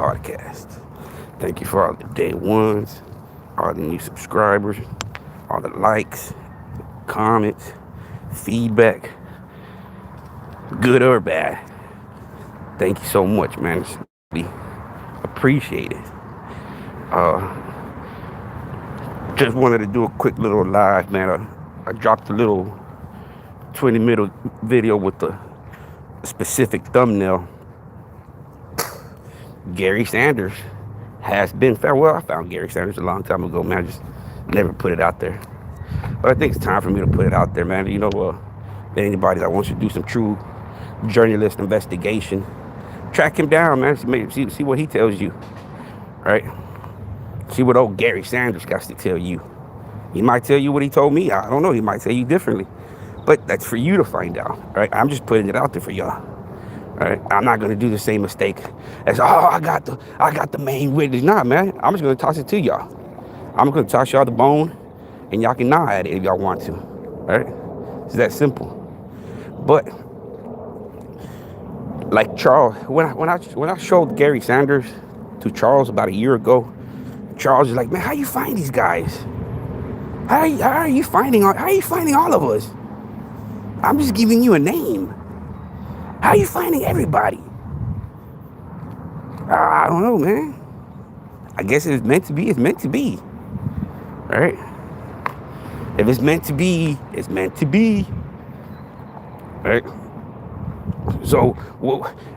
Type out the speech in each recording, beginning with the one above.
podcast. Thank you for all the day ones, all the new subscribers, all the likes, comments, feedback, good or bad. Thank you so much, man. It's really appreciated. Just wanted to do a quick little live, man. I dropped a little 20-minute video with the specific thumbnail. Gary Sanders has been found. Well, I found Gary Sanders a long time ago, man. I just never put it out there. But I think it's time for me to put it out there, man. You know, anybody that wants to do some true journalist investigation, track him down, man. See what he tells you, right? See what old Gary Sanders got to tell you. He might tell you what he told me. I don't know. He might tell you differently. But that's for you to find out, right? I'm just putting it out there for y'all, right? I'm not going to do the same mistake as, I got the main witness. Nah, man. I'm just going to toss it to y'all. I'm going to toss y'all the bone, and y'all can gnaw at it if y'all want to, right? It's that simple. But like Charles, when I showed Gary Sanders to Charles about a year ago, Charles was like, man, how you find these guys? How are you finding all of us? I'm just giving you a name. How are you finding everybody? I don't know, man. I guess if it's meant to be, it's meant to be. Right? If it's meant to be, it's meant to be. Right? So,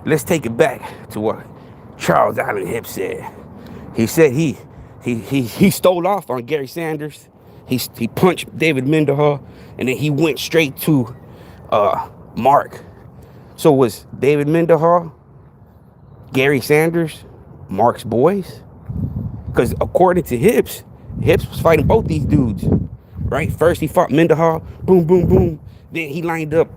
let's take it back to what Charles Allen Hipp said. He said he stole off on Gary Sanders. He punched David Mendenhall, and then he went straight to Mark. So was David Mendenhall, Gary Sanders, Mark's boys? Because according to Hipps was fighting both these dudes, right? First he fought Mendenhall, boom, boom, boom. Then he lined up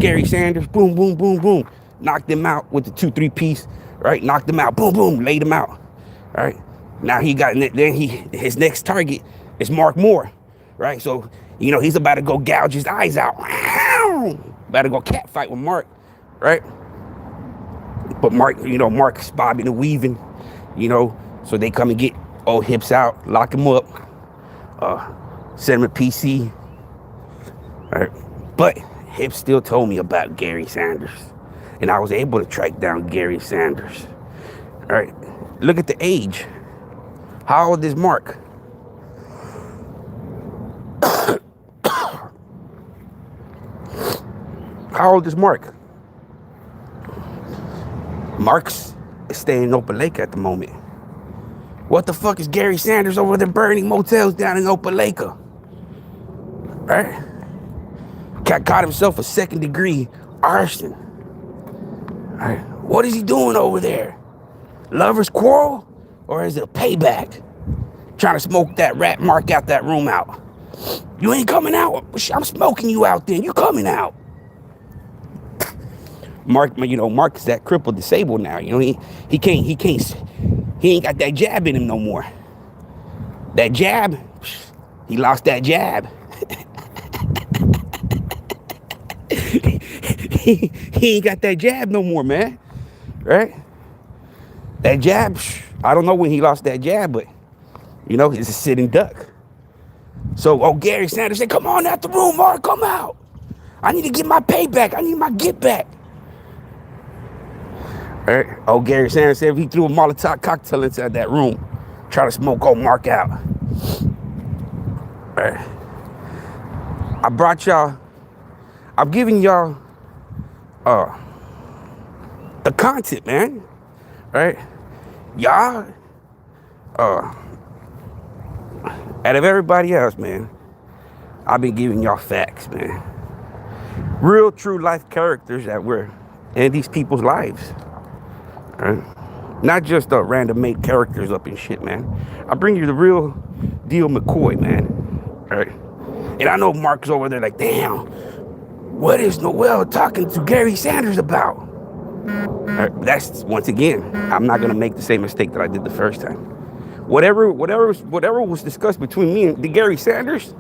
Gary Sanders, boom, boom, boom, boom. Knocked him out with the 2-3 piece, right? Knocked him out, boom, boom, laid him out, right? Now his next target is Mark Moore, right? So, he's about to go gouge his eyes out. About to go cat fight with Mark, right? But Mark's bobbing and weaving, so they come and get old Hipps out, lock him up, send him a PC, right? But Hipps still told me about Gary Sanders, and I was able to track down Gary Sanders, right? Look at the age. How old is Mark? How old is Mark? Mark's staying in Opelika at the moment. What the fuck is Gary Sanders over there burning motels down in Opelika? Right? Cat caught himself a 2nd degree arson. Right? What is he doing over there? Lovers quarrel? Or is it a payback? Trying to smoke that rat Mark out that room out. You ain't coming out. I'm smoking you out then. You coming out. Mark is that crippled, disabled now. He ain't got that jab in him no more. That jab, he lost that jab. he ain't got that jab no more, man. Right? That jab, I don't know when he lost that jab, but it's a sitting duck. So, Gary Sanders said, come on out the room, Mark, come out. I need to get my payback. I need my get back. All right. Gary Sanders said he threw a Molotov cocktail inside that room, try to smoke old Mark out. All right. I'm giving y'all the content, man. Right? Y'all, out of everybody else, man, I've been giving y'all facts, man. Real, true life characters that were in these people's lives. Right? Not just random made characters up and shit, man. I bring you the real deal McCoy, man. All right? And I know Mark's over there like, damn, what is Noel talking to Gary Sanders about? Right? That's, once again, I'm not going to make the same mistake that I did the first time. Whatever was discussed between me and the Gary Sanders,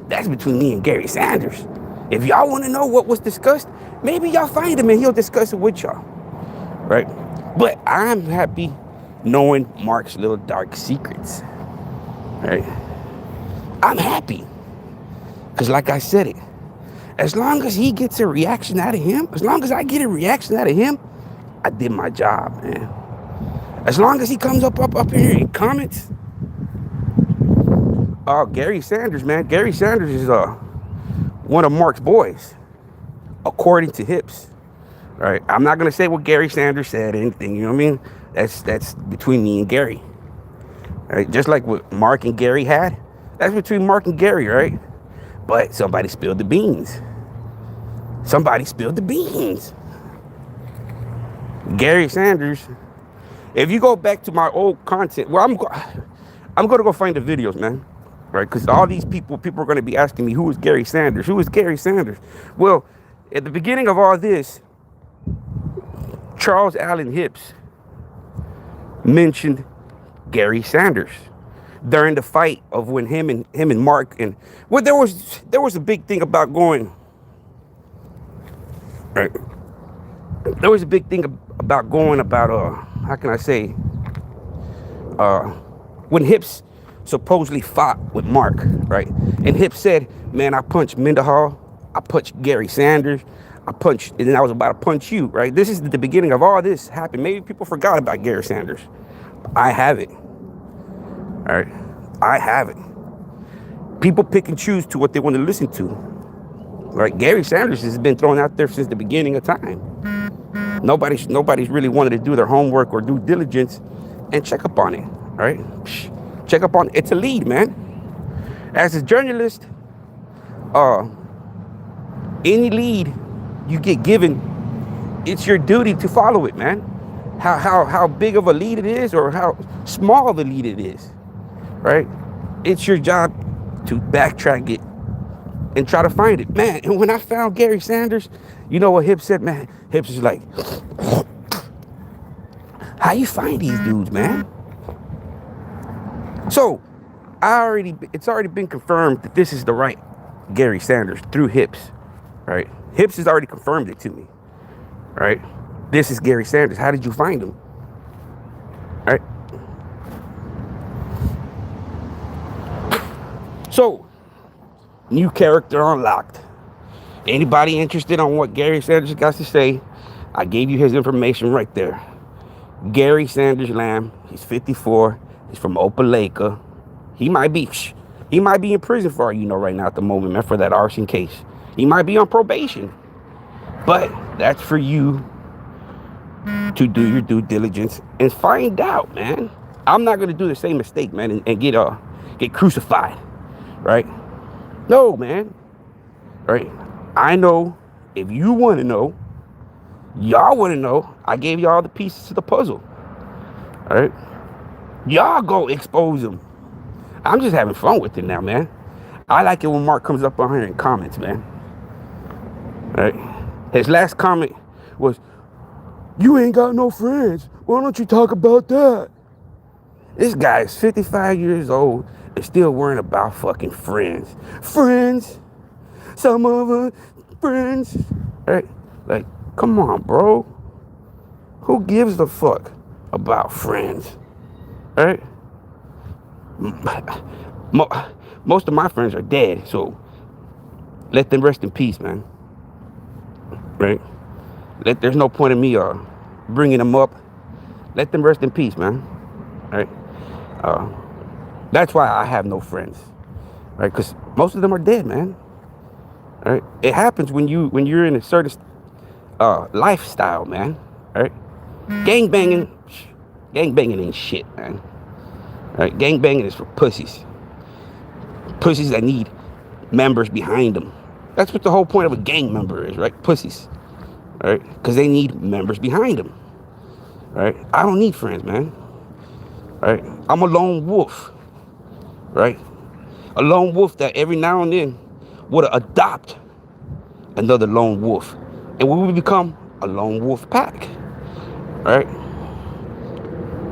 that's between me and Gary Sanders. If y'all want to know what was discussed, maybe y'all find him and he'll discuss it with y'all. Right? But I'm happy knowing Mark's little dark secrets. Right? I'm happy. Because like I said it, as long as he gets a reaction out of him, as long as I get a reaction out of him, I did my job, man. As long as he comes up here and comments. Gary Sanders, man. Gary Sanders is one of Mark's boys, according to Hips. All right. I'm not gonna say what Gary Sanders said or anything, you know what I mean? That's between me and Gary. All right, just like what Mark and Gary had, that's between Mark and Gary, right? But somebody spilled the beans. Somebody spilled the beans. Gary Sanders. If you go back to my old content, well, I'm going to go find the videos, man. Right? Because all these people are going to be asking me, who is Gary Sanders? Who is Gary Sanders? Well, at the beginning of all this, Charles Allen Hips mentioned Gary Sanders during the fight of when him and Mark, and well, there was a big thing about going. Right. There was a big thing about going about how can I say, when Hips supposedly fought with Mark, right? And Hips said, man, I punched Mendenhall, I punched Gary Sanders, and then I was about to punch you, right? This is the beginning of all this happened. Maybe people forgot about Gary Sanders. I have it. All right. I have it. People pick and choose to what they want to listen to. Right? Gary Sanders has been thrown out there since the beginning of time. Nobody's really wanted to do their homework or due diligence and check up on it. Right? Check up on it. It's a lead, man. As a journalist, any lead you get given, it's your duty to follow it, man. How big of a lead it is or how small of a lead it is. Right? It's your job to backtrack it and try to find it, man. And when I found Gary Sanders, you know what Hips said, man? Hips is like, how you find these dudes, man? So it's already been confirmed that this is the right Gary Sanders through Hips, right? Hips has already confirmed it to me, right? This is Gary Sanders. How did you find him? Right? So, new character unlocked. Anybody interested on what Gary Sanders got to say, I gave you his information right there. Gary Sanders Lamb, he's 54, he's from Opelika. He might be in prison for all you know right now at the moment, man, for that arson case. He might be on probation. But that's for you to do your due diligence and find out, man. I'm not gonna do the same mistake, man, and get crucified. Right? No, man. Right? I know if you want to know, y'all want to know, I gave y'all the pieces to the puzzle. All right? Y'all go expose them. I'm just having fun with it now, man. I like it when Mark comes up on here and comments, man. All right? His last comment was, you ain't got no friends. Why don't you talk about that? This guy is 55 years old. And still worrying about fucking friends. Friends. Some of us friends. Right? Like, come on, bro. Who gives a fuck about friends? Right? Most of my friends are dead, so let them rest in peace, man. Right? There's no point in me bringing them up. Let them rest in peace, man. Right? That's why I have no friends, right? Because most of them are dead, man. Right? It happens when you're in a certain lifestyle, man. Right? Gangbanging ain't shit, man. Right? Gangbanging is for pussies. Pussies that need members behind them. That's what the whole point of a gang member is, right? Pussies, right? Because they need members behind them. Right? I don't need friends, man. Right? I'm a lone wolf. Right? A lone wolf that every now and then would adopt another lone wolf. And we would become a lone wolf pack. Right?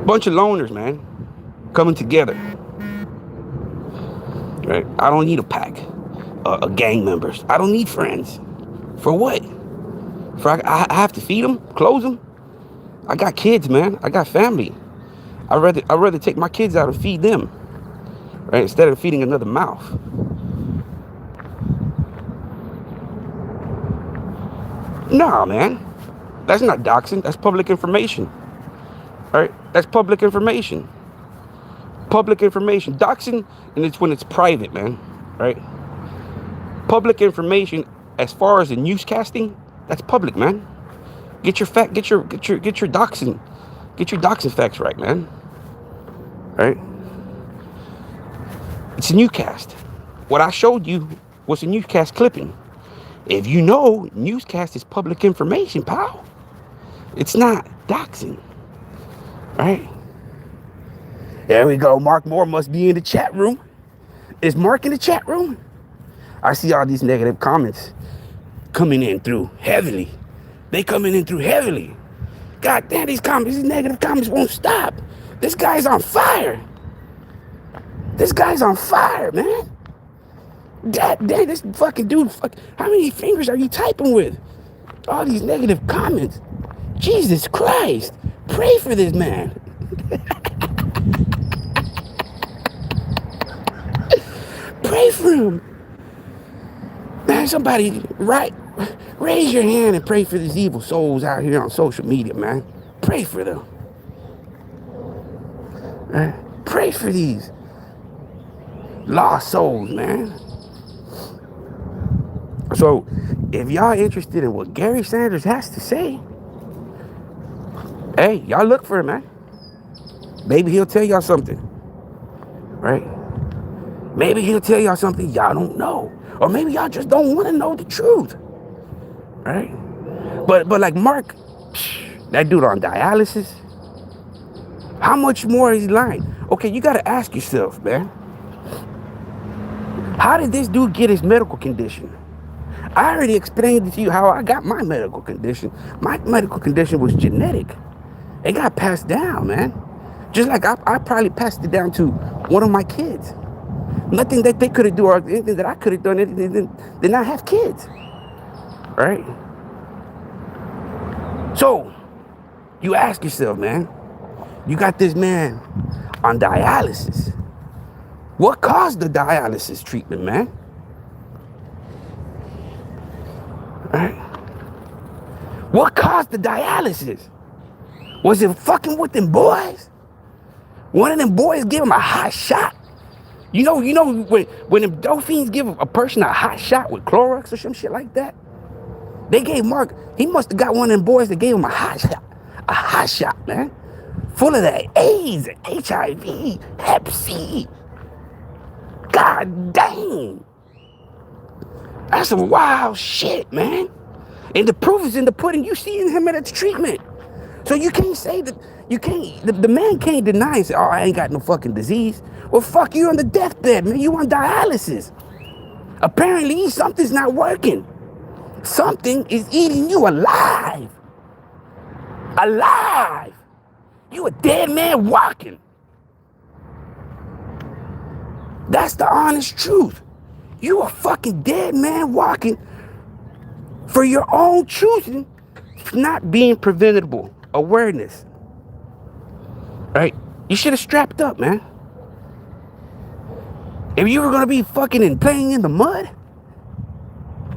Bunch of loners, man. Coming together. Right? I don't need a pack of gang members. I don't need friends. For what? I have to feed them? Clothe them? I got kids, man. I got family. I'd rather take my kids out and feed them, right? Instead of feeding another mouth. Nah, man. That's not doxing. That's public information. Right? That's public information. Public information. Doxing, and it's when it's private, man. Right? Public information, as far as the newscasting, that's public, man. Get your doxing. Get your doxing facts right, man. Right? It's a newscast. What I showed you was a newscast clipping. If you know, newscast is public information, pal. It's not doxing. Right? There we go. Mark Moore must be in the chat room. Is Mark in the chat room? I see all these negative comments coming in through heavily. They coming in through heavily. God damn, these negative comments won't stop. This guy's on fire. This guy's on fire, man. God damn, this fucking dude, how many fingers are you typing with? All these negative comments. Jesus Christ. Pray for this man. Pray for him. Man, somebody raise your hand and pray for these evil souls out here on social media, man. Pray for them. Pray for these lost souls, man. So, if y'all interested in what Gary Sanders has to say, hey, y'all look for him, man. Maybe he'll tell y'all something, right? Maybe he'll tell y'all something y'all don't know. Or maybe y'all just don't want to know the truth, right? But like Mark, that dude on dialysis, how much more is he lying? Okay, you got to ask yourself, man. How did this dude get his medical condition? I already explained to you how I got my medical condition. My medical condition was genetic. It got passed down, man. Just like I probably passed it down to one of my kids. Nothing that they could have done or anything that I could have done, did not have kids, right? So, you ask yourself, man, you got this man on dialysis. What caused the dialysis treatment, man? Right? What caused the dialysis? Was it fucking with them boys? One of them boys gave him a hot shot. You know when them dolphins give a person a hot shot with Clorox or some shit like that? They gave Mark, he must have got one of them boys that gave him a hot shot, man. Full of that AIDS, HIV, Hep C. God dang. That's some wild shit, man. And the proof is in the pudding. You seeing him at the treatment. So you can't say that, the man can't deny and say, oh, I ain't got no fucking disease. Well, fuck, you on the deathbed, man. You on dialysis. Apparently, something's not working. Something is eating you alive. Alive. You a dead man walking. That's the honest truth. You a fucking dead man walking for your own choosing, not being preventable awareness. Right? You should have strapped up, man. If you were gonna be fucking and playing in the mud,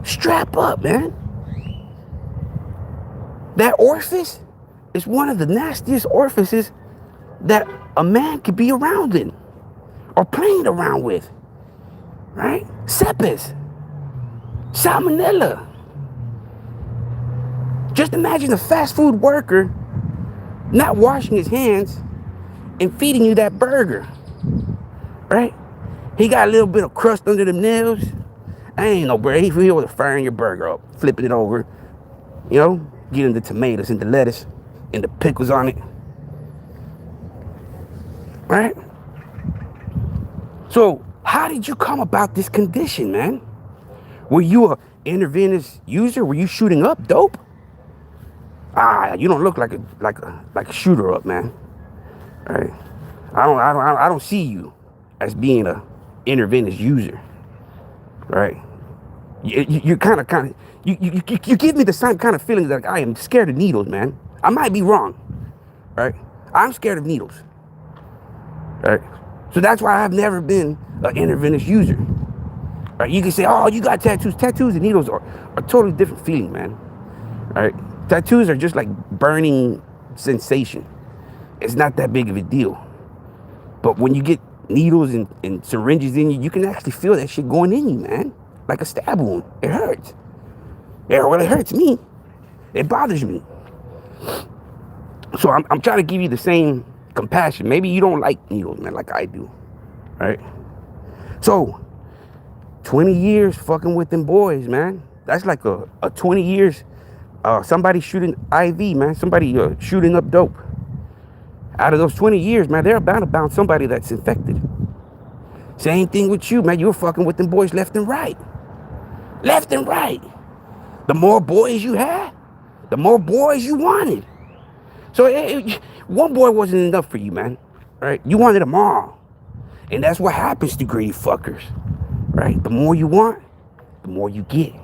strap up, man. That orifice is one of the nastiest orifices that a man could be around in or playing around with. Right? Sepsis, salmonella. Just imagine a fast food worker not washing his hands and feeding you that burger. Right? He got a little bit of crust under them nails. I ain't no bread. He was firing your burger up, flipping it over, getting the tomatoes and the lettuce and the pickles on it. Right? So, how did you come about this condition, man? Were you a intravenous user? Were you shooting up dope? You don't look like a shooter up, man. All right? I don't see you as being a intravenous user. Right? You kind of you give me the same kind of feeling that I am scared of needles, man. I might be wrong. right? I'm scared of needles, right? So that's why I've never been an intravenous user, right? You can say, oh, you got tattoos. Tattoos and needles are a totally different feeling, man, right? Tattoos are just like burning sensation. It's not that big of a deal. But when you get needles and syringes in you, you can actually feel that shit going in you, man. Like a stab wound. It hurts. Yeah, well, it hurts me. It bothers me. So I'm trying to give you the same compassion. Maybe you don't like needles, man, like I do, right? So 20 years fucking with them boys, man. That's like a 20 years, somebody shooting IV, man. Somebody shooting up dope. Out of those 20 years, man, they're bound to bounce somebody that's infected. Same thing with you, man. You're fucking with them boys left and right. Left and right. The more boys you had, the more boys you wanted. So one boy wasn't enough for you, man. Right? You wanted them all. And that's what happens to greedy fuckers. Right? The more you want, the more you get.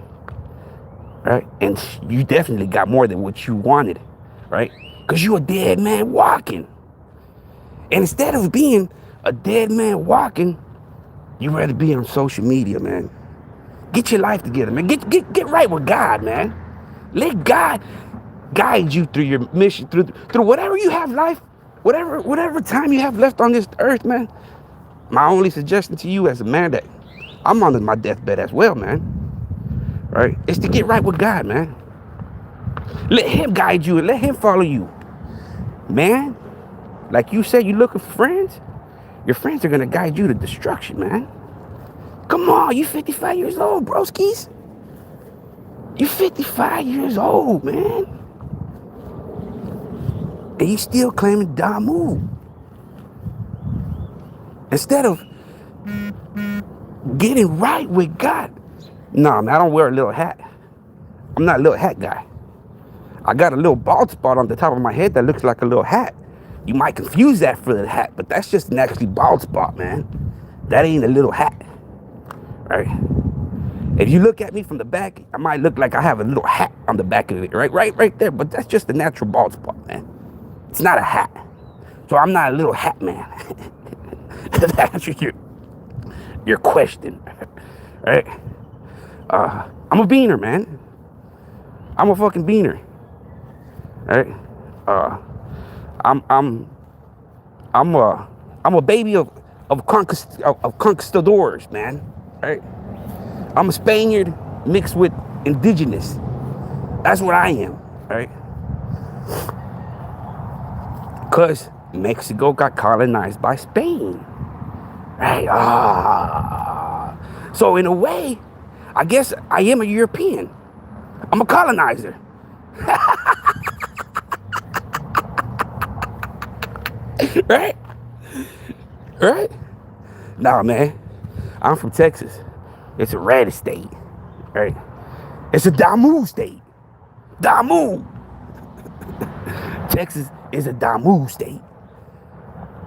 Right? And you definitely got more than what you wanted. Right? Because you're a dead man walking. And instead of being a dead man walking, you'd rather be on social media, man. Get your life together, man. Get right with God, man. Let God guide you through your mission, through whatever you have life, whatever time you have left on this earth, man. My only suggestion to you as a man that I'm on my deathbed as well, man. Right? Is to get right with God, man. Let him guide you and let him follow you. Man, like you said, you looking for friends? Your friends are gonna guide you to destruction, man. Come on, you 55 years old, broskies. You 55 years old, man. And you still claiming Damu. Instead of getting right with God. Nah, man, I don't wear a little hat. I'm not a little hat guy. I got a little bald spot on the top of my head that looks like a little hat. You might confuse that for the hat, but that's just an actually bald spot, man. That ain't a little hat, right? If you look at me from the back, I might look like I have a little hat on the back of it, right there. But that's just a natural bald spot, man. It's not a hat. So I'm not a little hat man. That's your question, right? I'm a beaner, man. I'm a fucking beaner, right? I'm a baby of conquistadors, man, right? I'm a Spaniard mixed with indigenous. That's what I am, right? Because Mexico got colonized by Spain, right? So in a way, I guess I am a European. I'm a colonizer. Right? Right? Nah, man. I'm from Texas. It's a red state. Right? It's a Damu state. Damu. Texas is a Damu state.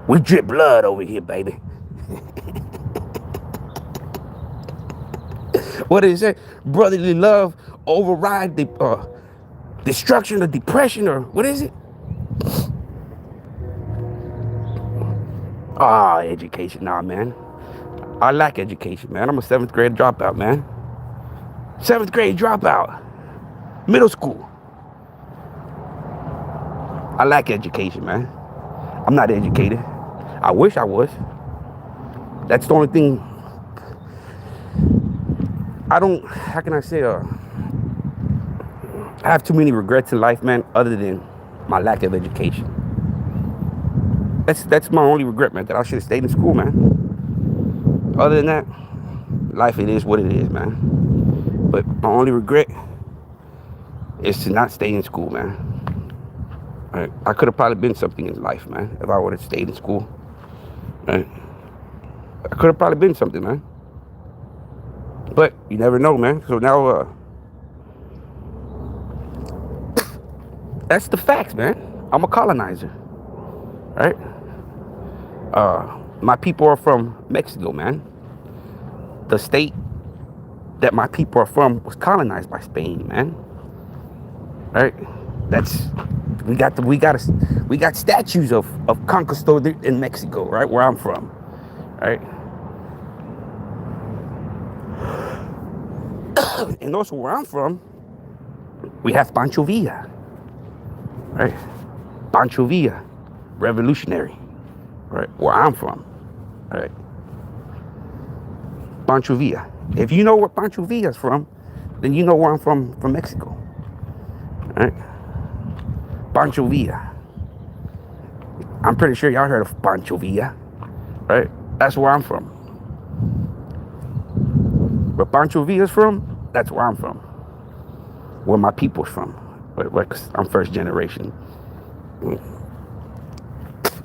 We drip blood over here, baby. What did it say? Brotherly love override the destruction or depression, or what is it? Education. Nah, man. I lack education, man. I'm a 7th grade dropout, man. 7th grade dropout. Middle school. I lack education, man. I'm not educated. I wish I was. That's the only thing. I don't, how can I say, I have too many regrets in life, man, other than my lack of education. That's my only regret, man, that I should have stayed in school, man. Other than that, life, it is what it is, man. But my only regret is to not stay in school, man. Right? I could have probably been something in life, man, if I would have stayed in school. Right? I could have probably been something, man. But you never know, man. So now, that's the facts, man. I'm a colonizer, right? My people are from Mexico, man. The state that my people are from was colonized by Spain, man. Right? That's we got statues of conquistador in Mexico, right where I'm from, right? And also where I'm from, we have Pancho Villa, right? Pancho Villa, revolutionary, right? Where I'm from, right? Pancho Villa. If you know where Pancho Villa is from, then you know where I'm from Mexico, right? Pancho Villa. I'm pretty sure y'all heard of Pancho Villa, right? That's where I'm from. Where Pancho Villa's from, that's where I'm from. Where my people's from. I'm first generation.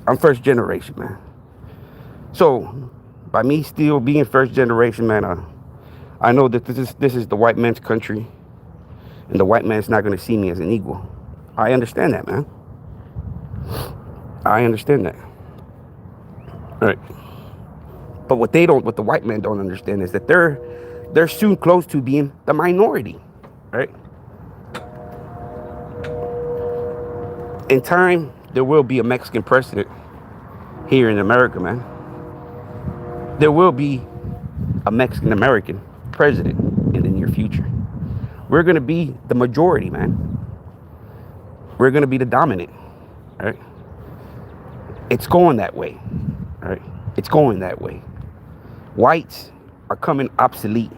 I'm first generation, man. So, by me still being first generation, man, I know that this is the white man's country, and the white man's not going to see me as an equal. I understand that, man. I understand that. All right. But what the white men don't understand is that they're soon close to being the minority, right? In time, there will be a Mexican president here in America, man. There will be a Mexican American president in the near future. We're going to be the majority, man. We're going to be the dominant, right? It's going that way, right? It's going that way. Whites are coming obsolete,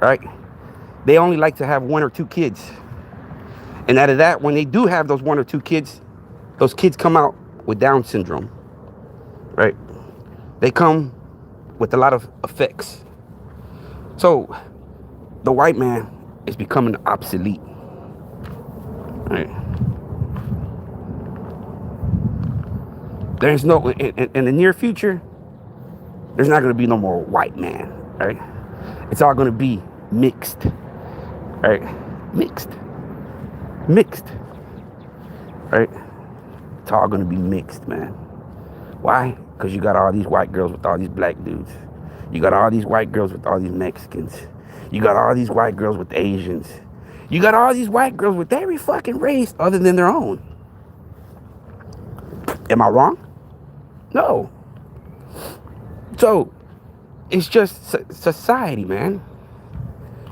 right? They only like to have 1 or 2 kids. And out of that, when they do have those 1 or 2 kids, those kids come out with Down syndrome, right? They come with a lot of effects. So the white man is becoming obsolete, right? There's no, in the near future, there's not going to be no more white man, right? It's all going to be mixed, right? Mixed, right? It's all going to be mixed, man. Why? Because you got all these white girls with all these black dudes. You got all these white girls with all these Mexicans. You got all these white girls with Asians. You got all these white girls with every fucking race other than their own. Am I wrong? No. So, it's just society, man.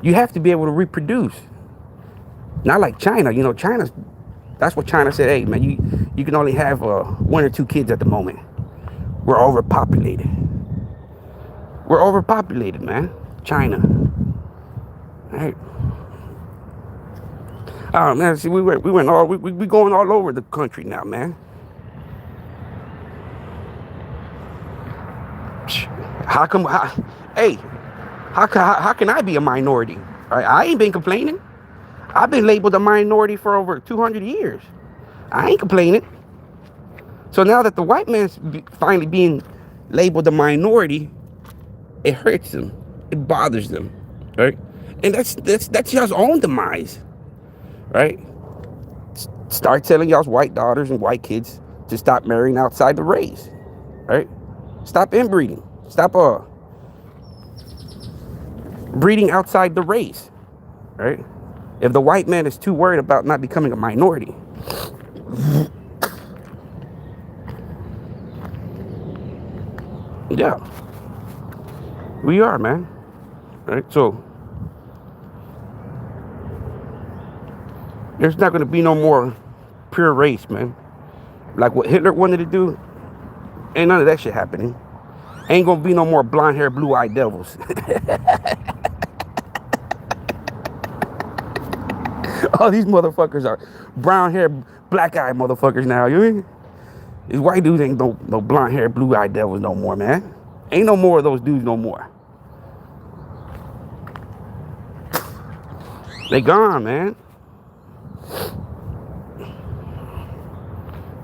You have to be able to reproduce. Not like China. You know, that's what China said. Hey, man, you can only have 1 or 2 kids at the moment. We're overpopulated. We're overpopulated, man. China. All right. Oh man, see, we going all over the country now, man. How can I be a minority? I ain't been complaining. I've been labeled a minority for over 200 years. I ain't complaining. So now that the white man's finally being labeled a minority, it hurts them. It bothers them, right? And that's y'all's own demise, right? Start telling y'all's white daughters and white kids to stop marrying outside the race, right? Stop inbreeding. Stop breeding outside the race, right? If the white man is too worried about not becoming a minority, yeah, we are, man. Right? So there's not going to be no more pure race, man. Like what Hitler wanted to do, ain't none of that shit happening. Ain't going to be no more blonde hair, blue-eyed devils. All these motherfuckers are brown hair, black-eyed motherfuckers now. You mean? These white dudes ain't no blonde hair, blue-eyed devils no more, man. Ain't no more of those dudes no more. They gone, man.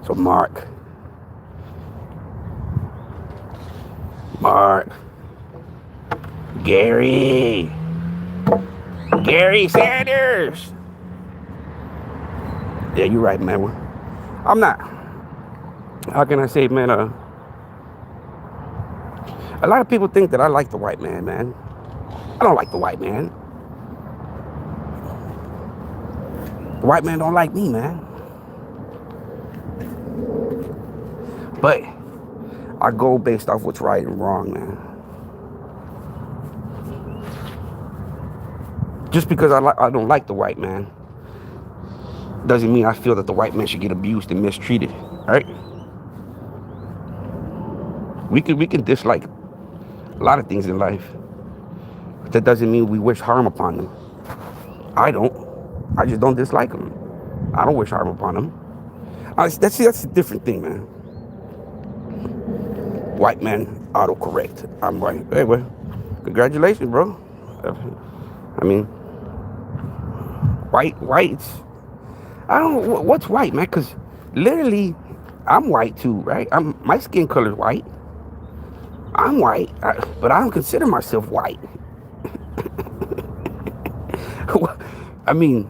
So Mark, Gary Sanders. Yeah, you're right, man. I'm not. How can I say, man? A lot of people think that I like the white man, man. I don't like the white man. The white man don't like me, man. But I go based off what's right and wrong, man. Just because I don't like the white man doesn't mean I feel that the white man should get abused and mistreated, right? We can dislike a lot of things in life, but that doesn't mean we wish harm upon them. I don't. I just don't dislike them. I don't wish harm upon them. That's a different thing, man. White man autocorrect. I'm white. Hey, well, congratulations, bro. I mean, whites. I don't know what's white, man, because literally, I'm white too, right? My skin color's white. I'm white, but I don't consider myself white. I mean,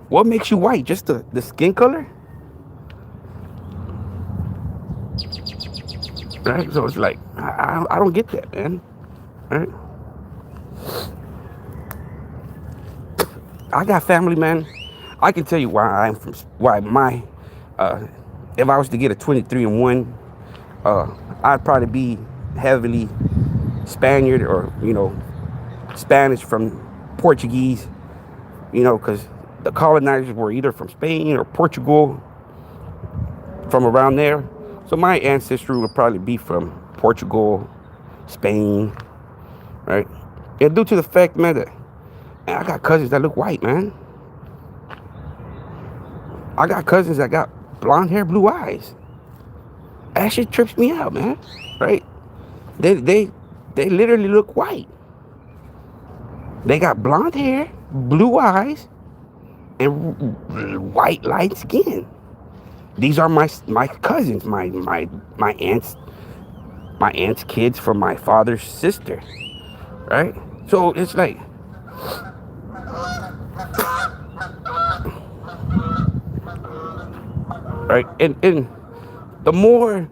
what makes you white? Just the skin color? Right? So it's like, I don't get that, man. Right? I got family, man. I can tell you if I was to get a 23-and-1, I'd probably be heavily Spaniard or, Spanish from Portuguese, because the colonizers were either from Spain or Portugal, from around there. So my ancestry would probably be from Portugal, Spain, right? And due to the fact, man, that I got cousins that look white, man. I got cousins that got blonde hair, blue eyes. That shit trips me out, man. Right? They literally look white. They got blonde hair, blue eyes, and white light skin. These are my cousins, my aunt's kids from my father's sister. Right? So it's like, right? And the more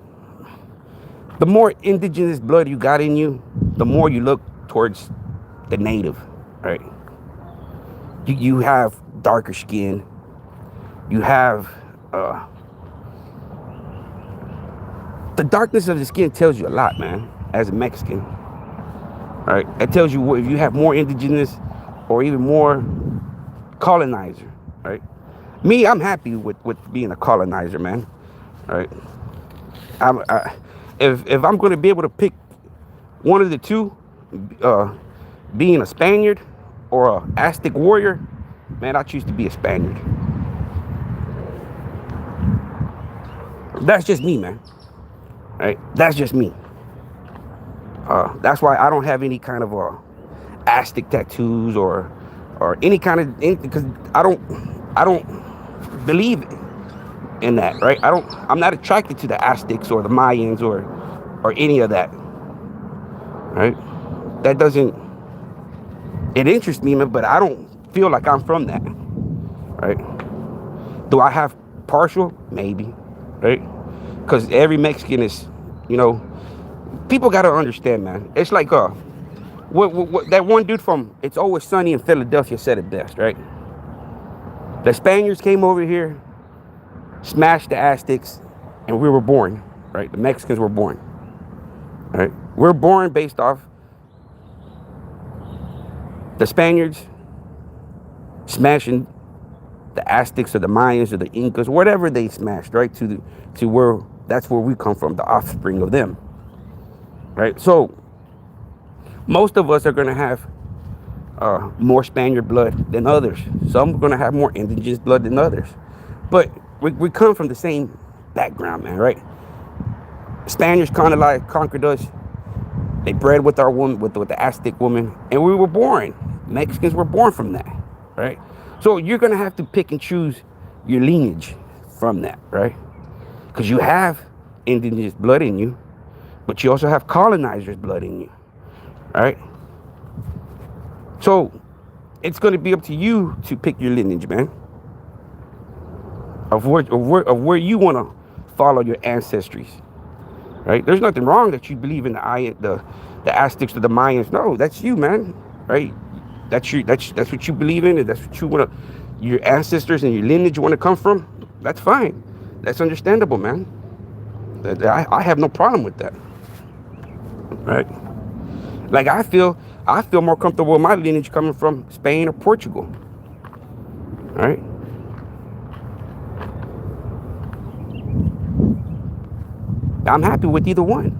indigenous blood you got in you, the more you look towards the native, right? You have darker skin. You have the darkness of the skin tells you a lot, man, as a Mexican, right? It tells you if you have more indigenous or even more colonizer, right? Me, I'm happy with being a colonizer, man, right? If I'm going to be able to pick one of the two, being a Spaniard or a Aztec warrior, man, I choose to be a Spaniard. That's just me, man. Right? That's just me. That's why I don't have any kind of Aztec tattoos or any kind of anything, because I don't believe in that, right? I'm not attracted to the Aztecs or the Mayans or any of that, right? That doesn't, it interests me, man, but I don't feel like I'm from that, right? Do I have partial? Maybe, right? Because every Mexican is, people got to understand, man. It's like what that one dude from It's Always Sunny in Philadelphia said it best, right? The Spaniards came over here, smashed the Aztecs, and we were born, right? The Mexicans were born, right? We're born based off the Spaniards smashing the Aztecs or the Mayans or the Incas, whatever they smashed, right? To where that's where we come from, the offspring of them, right? So most of us are going to have more Spaniard blood than others. Some are going to have more indigenous blood than others. But we come from the same background, man, right? Spaniards kind of like conquered us. They bred with our woman, with the Aztec woman, and we were born. Mexicans were born from that, right? So you're going to have to pick and choose your lineage from that, right? Because you have indigenous blood in you, but you also have colonizers' blood in you, right? So it's going to be up to you to pick your lineage, man, of where you want to follow your ancestries, right? There's nothing wrong that you believe in the Aztecs or the Mayans. No, that's you, man, right? That's what you believe in, and that's what you want to, your ancestors and your lineage want to come from. That's fine. That's understandable, man. I have no problem with that, right? Like I feel more comfortable with my lineage coming from Spain or Portugal, right? I'm happy with either one,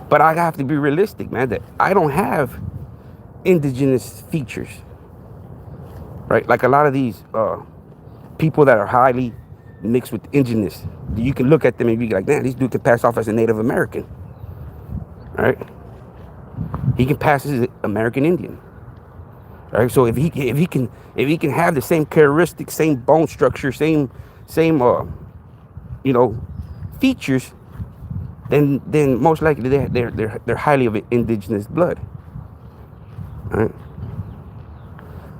but I have to be realistic, man. That I don't have indigenous features, right? Like a lot of these people that are highly mixed with indigenous, you can look at them and be like, man, this dude could pass off as a Native American, right? He can pass as an American Indian, right? So if he can have the same characteristics, same bone structure, same you know, features, then most likely they're highly of indigenous blood, right?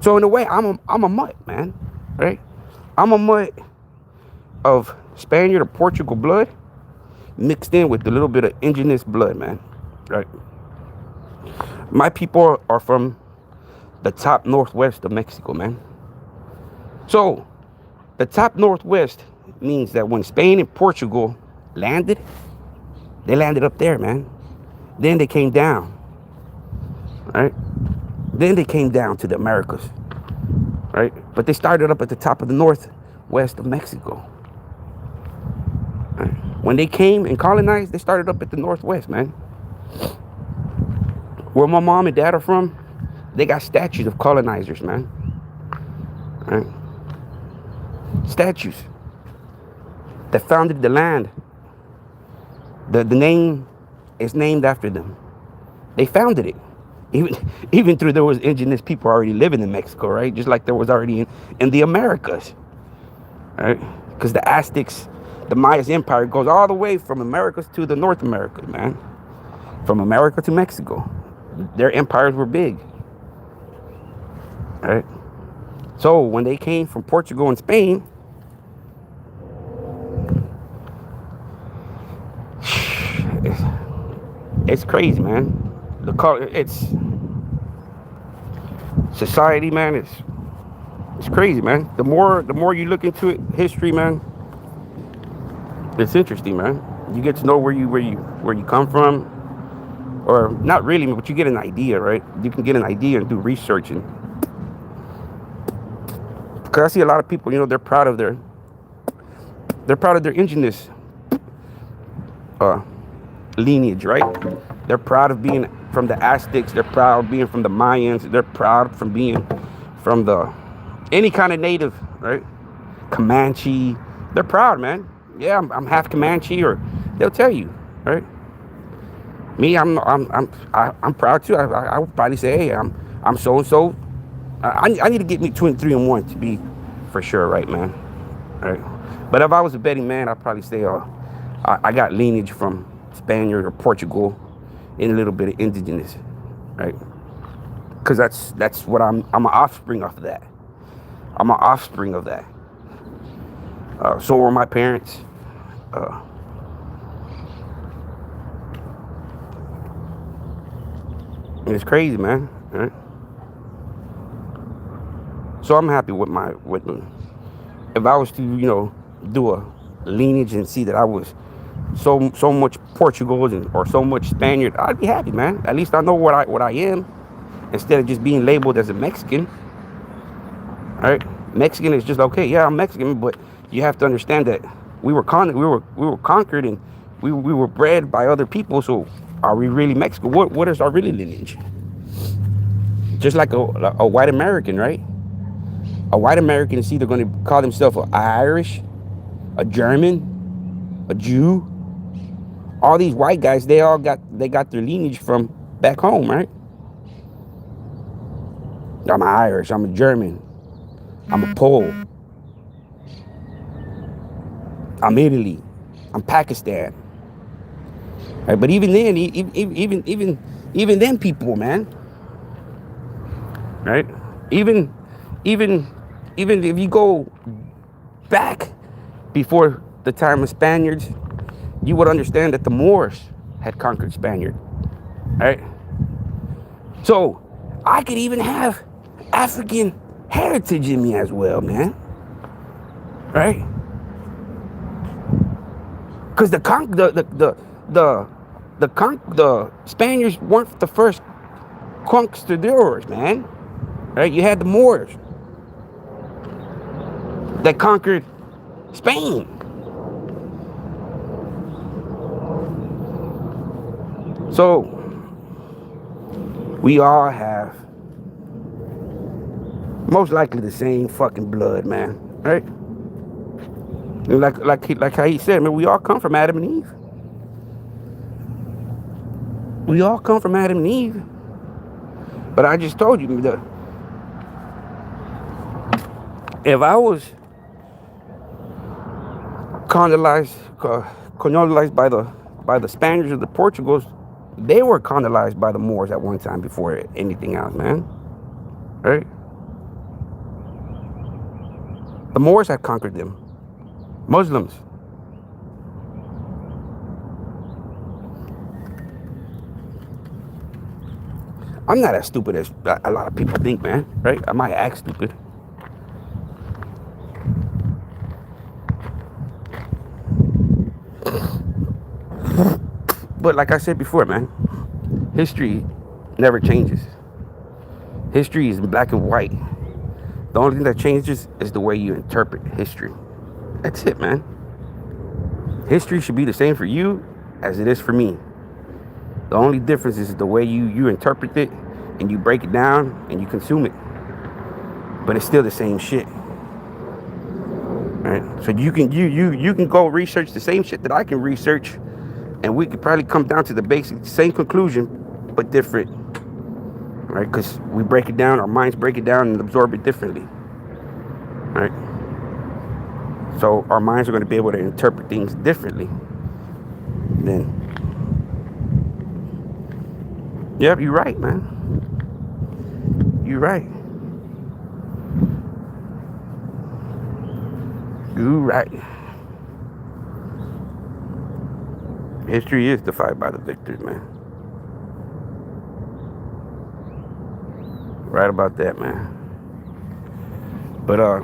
So in a way, I'm a mutt, man, right? I'm a mutt of Spaniard or Portugal blood mixed in with a little bit of indigenous blood, man, right? My people are from the top northwest of Mexico, man. So the top northwest means that when Spain and Portugal landed, they landed up there, man. Then they came down, right? Then they came down to the Americas, right? But they started up at the top of the northwest of Mexico. Right? When they came and colonized, they started up at the northwest, man. Where my mom and dad are from, they got statues of colonizers, man. Right? Statues that founded the land. The name is named after them. They founded it. Even though there was indigenous people already living in Mexico, right? Just like there was already in the Americas, right? Because the Aztecs, the Maya's empire goes all the way from Americas to the North America, man. From America to Mexico. Their empires were big, right? So when they came from Portugal and Spain, it's crazy, man. It's society, man. It's crazy, man. The more you look into it, history, man, it's interesting, man. You get to know where you come from, or not really, but you get an idea, right? You can get an idea and do research, and because I see a lot of people, you know, they're proud of their indigenous lineage, right? They're proud of being from the Aztecs. They're proud of being from the Mayans. They're proud from being from the any kind of native, right? Comanche. They're proud, man. Yeah, I'm half Comanche, or they'll tell you, right? Me, I'm proud too. I would probably say, hey, I'm so and so. I need to get me 2 and 3 and 1 to be for sure, right, man? Right. But if I was a betting man, I'd probably say, I got lineage from Spaniard or Portugal, and a little bit of indigenous, right? Because that's what I'm an offspring of that. I'm an offspring of that. So were my parents. And it's crazy, man. Right? So I'm happy with if I was to, you know, do a lineage and see that I was so much Portugal or so much Spaniard, I'd be happy, man. At least I know what I am, instead of just being labeled as a Mexican. Right? Mexican is just okay. Yeah, I'm Mexican, but you have to understand that we were conquered, and we were bred by other people. So are we really Mexican? What is our really lineage? Just like a white American, right? A white American is either going to call themselves an Irish, a German, a Jew. All these white guys, they got their lineage from back home, right? I'm Irish, I'm a German, I'm a Pole, I'm Italy, I'm Pakistan. Right? But even then, even them people, man, right? Even if you go back before the time of Spaniards, you would understand that the Moors had conquered Spaniard, right? So I could even have African heritage in me as well, man, right? Because the Spaniards weren't the first conquistadors, man. Right? You had the Moors that conquered Spain. So we all have most likely the same fucking blood, man. Right? And like how he said, man, we all come from Adam and Eve. We all come from Adam and Eve. But I just told you that if I was colonized by the Spaniards or the Portugals, they were colonized by the Moors at one time before anything else, man. Right? The Moors had conquered them. Muslims. I'm not as stupid as a lot of people think, man. Right? I might act stupid. But like I said before, man, history never changes. History is in black and white. The only thing that changes is the way you interpret history. That's it, man. History should be the same for you as it is for me. The only difference is the way you interpret it and you break it down and you consume it. But it's still the same shit. Right? So you can go research the same shit that I can research, and we could probably come down to the basic same conclusion, but different. Right? Because we break it down, our minds break it down and absorb it differently. Right? So our minds are going to be able to interpret things differently. Then, yep, you're right, man. You're right. You're right. History is defined by the victors, man. Right about that, man. But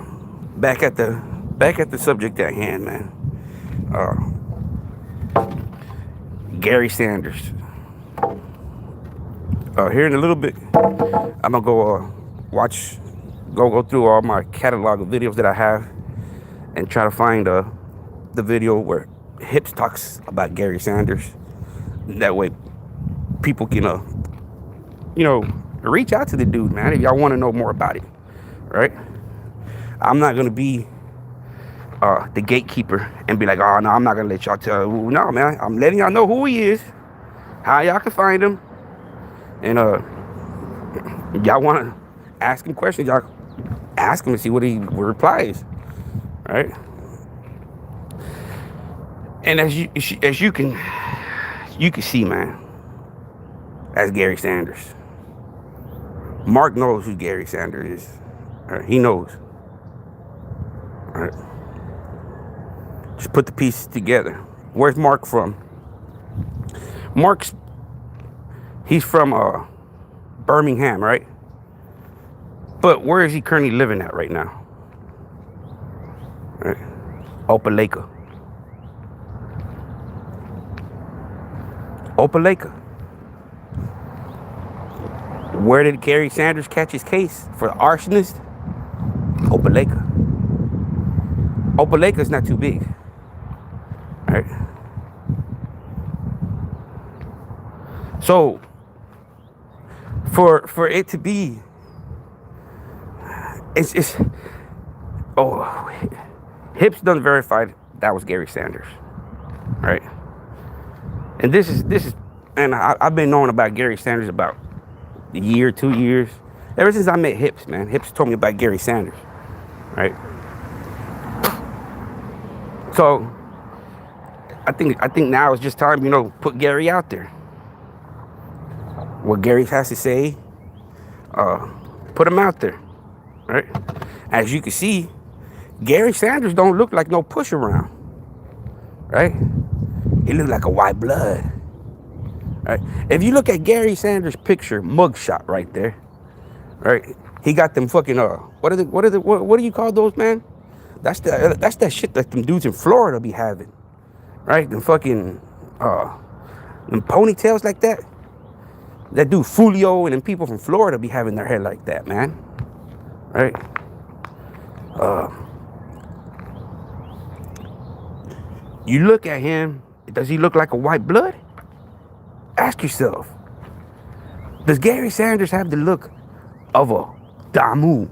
back at the subject at hand, man. Gary Sanders. Here in a little bit, I'm gonna go go through all my catalog of videos that I have and try to find the video where Hips talks about Gary Sanders. That way, people can reach out to the dude, man, if y'all want to know more about it. Right? I'm not gonna be the gatekeeper and be like, oh no, I'm not gonna let y'all tell. No, man, I'm letting y'all know who he is, how y'all can find him, and y'all want to ask him questions, y'all ask him and see what he replies, right? And as you can see, man, that's Gary Sanders. Mark knows who Gary Sanders is. Right? He knows. Right? Just put the pieces together. Where's Mark from? He's from Birmingham, right? But where is he currently living at right now? Right? Opelika. Where did Gary Sanders catch his case for the arsonist? Opelika. Opelika's not too big. Right? So for it to be Hips done verified that was Gary Sanders. Right? And this is and I've been knowing about Gary Sanders about a year, 2 years. Ever since I met Hips, man. Hips told me about Gary Sanders. Right? So I think now it's just time, put Gary out there. What Gary has to say, put him out there. Right? As you can see, Gary Sanders don't look like no push around. Right? He look like a white blood. Right? If you look at Gary Sanders' picture, mugshot right there, right? He got them fucking what do you call those, man? That's that shit that them dudes in Florida be having. right? Them fucking, them ponytails like that. That dude Fulio and them people from Florida be having their hair like that, man. Right? You look at him, does he look like a white blood? Ask yourself, does Gary Sanders have the look of a Damu?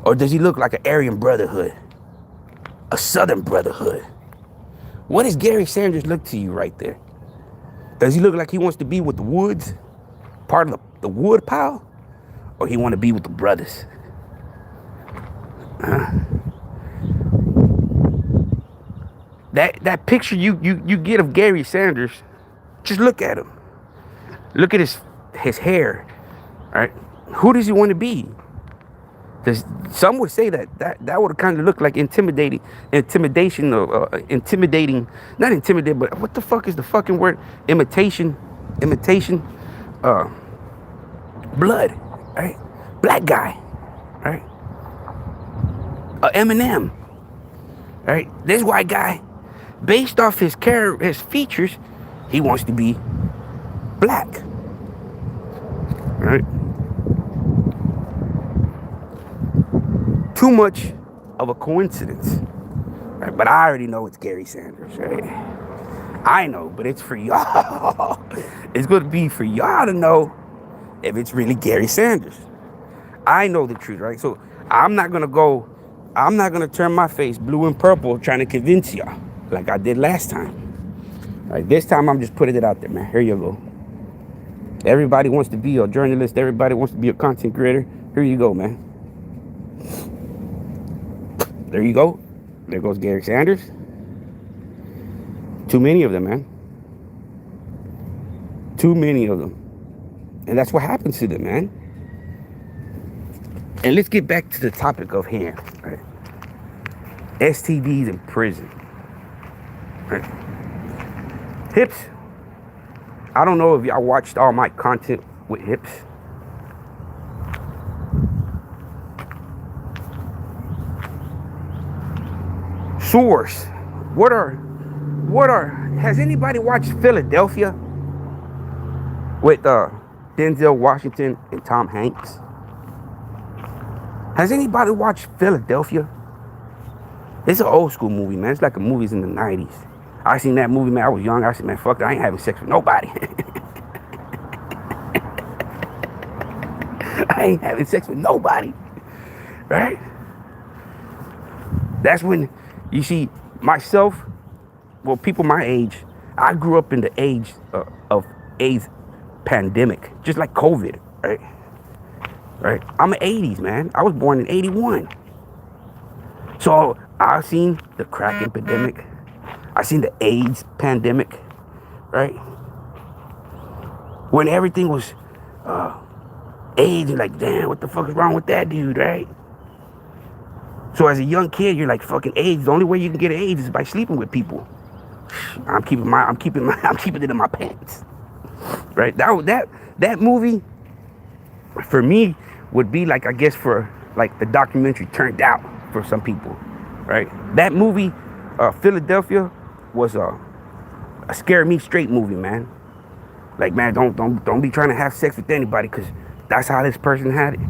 Or does he look like an Aryan Brotherhood? A Southern Brotherhood? What does Gary Sanders look to you right there? Does he look like he wants to be with the Woods? Part of the Wood pile? Or he want to be with the brothers? That picture you get of Gary Sanders, just look at him. Look at his hair, right? Who does he want to be? Some would say that would kind of look like intimidating, not intimidating, but what the fuck is the fucking word? Imitation, blood, right? Black guy, right? Eminem, right? This white guy, based off his features, he wants to be black, right? Too much of a coincidence, right? But I already know it's Gary Sanders, right? I know, but it's for y'all. It's going to be for y'all to know if it's really Gary Sanders. I know the truth, right? So I'm not going to turn my face blue and purple trying to convince y'all like I did last time. Right, this time I'm just putting it out there, man. Here you go. Everybody wants to be a journalist. Everybody wants to be a content creator. Here you go, man. There you go. There goes Gary Sanders. Too many of them, man. Too many of them. And that's what happens to them, man. And let's get back to the topic of hand, right? STDs in prison, right? Hips. I don't know if y'all watched all my content with Hips. Source. Has anybody watched Philadelphia with Denzel Washington and Tom Hanks? Has anybody watched Philadelphia? It's an old school movie, man. It's like a movies in the 90s. I seen that movie, man. I was young. I said, man, fuck that. I ain't having sex with nobody. I ain't having sex with nobody. Right? That's when you see myself, well, people my age, I grew up in the age of AIDS pandemic, just like COVID, right? Right? I'm an 80s, man. I was born in 81. So I've seen the crack epidemic. I've seen the AIDS pandemic, right? When everything was AIDS, you're like, damn, what the fuck is wrong with that dude, right? So as a young kid, you're like, fucking AIDS. The only way you can get AIDS is by sleeping with people. I'm keeping it in my pants, right? That movie, for me, would be like, I guess, for like the documentary Turned Out for some people, right? That movie, Philadelphia, was a scare me straight movie, man. Like, man, don't be trying to have sex with anybody, because that's how this person had it,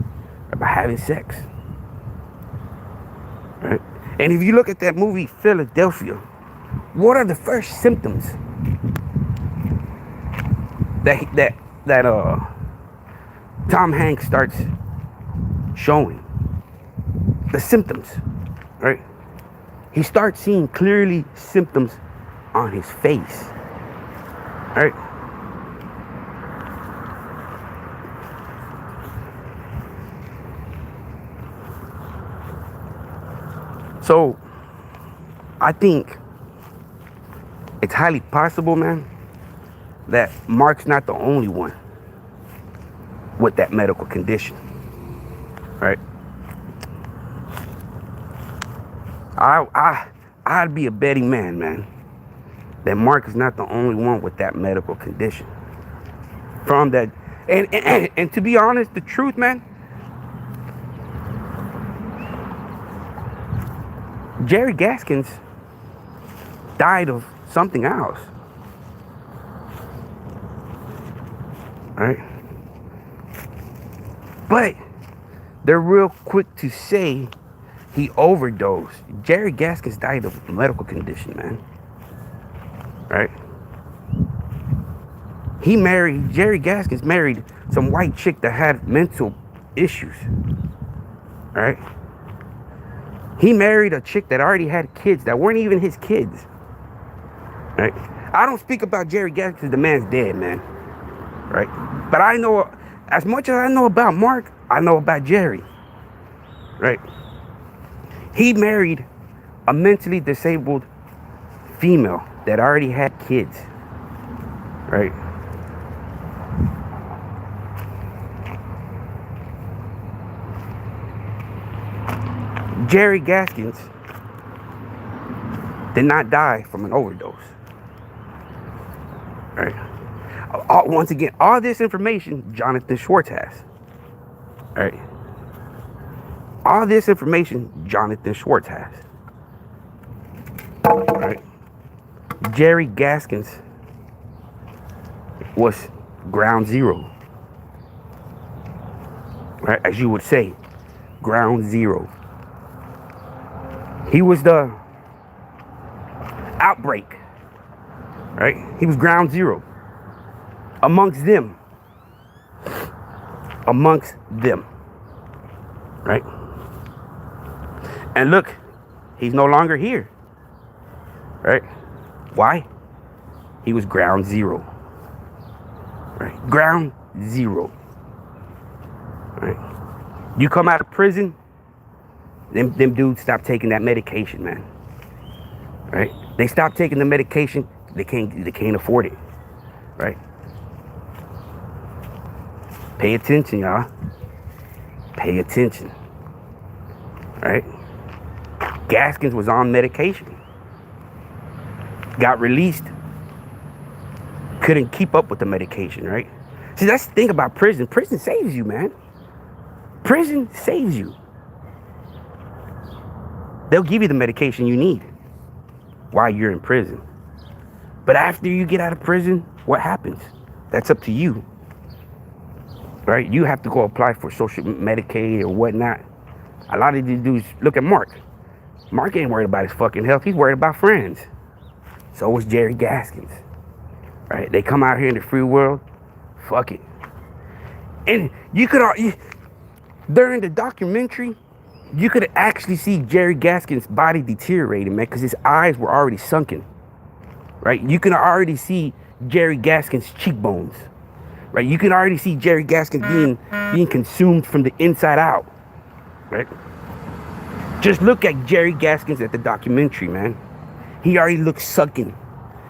by having sex, right? And if you look at that movie Philadelphia, what are the first symptoms that Tom Hanks starts showing? The symptoms, right? He starts seeing clearly symptoms on his face, right? So I think it's highly possible, man, that Mark's not the only one with that medical condition, right? I'd be a betting man, that Mark is not the only one with that medical condition. From that, and to be honest, the truth, man, Jerry Gaskins died of something else. Right? But they're real quick to say he overdosed. Jerry Gaskins died of a medical condition, man. Right? Jerry Gaskins married some white chick that had mental issues. Right? He married a chick that already had kids that weren't even his kids. Right? I don't speak about Jerry Gaskins, the man's dead, man. Right? But I know, as much as I know about Mark, I know about Jerry. Right? He married a mentally disabled female that already had kids. Right? Jerry Gaskins did not die from an overdose. Right? Once again, all this information Jonathan Schwartz has. Right? All this information Jonathan Schwartz has. Right? Jerry Gaskins was ground zero. Right? As you would say, ground zero. He was the outbreak. Right? He was ground zero. Amongst them. Right? And look, he's no longer here. Right? Why? He was ground zero. Right? Ground zero. Right? You come out of prison, them dudes stop taking that medication, man. Right? They stop taking the medication, they can't afford it. Right? Pay attention, y'all. Pay attention. Right? Gaskins was on medication. Got released. Couldn't keep up with the medication, right? See, that's the thing about prison. Prison saves you, man. Prison saves you. They'll give you the medication you need while you're in prison. But after you get out of prison, what happens? That's up to you. Right? You have to go apply for social Medicaid or whatnot. A lot of these dudes, look at Mark. Mark ain't worried about his fucking health. He's worried about friends. So was Jerry Gaskins. Right? They come out here in the free world. Fuck it. And during the documentary, you could actually see Jerry Gaskins' body deteriorating, man, because his eyes were already sunken. Right? You can already see Jerry Gaskins' cheekbones. Right? You can already see Jerry Gaskins being consumed from the inside out. Right? Just look at Jerry Gaskins at the documentary, man. He already looks sunken.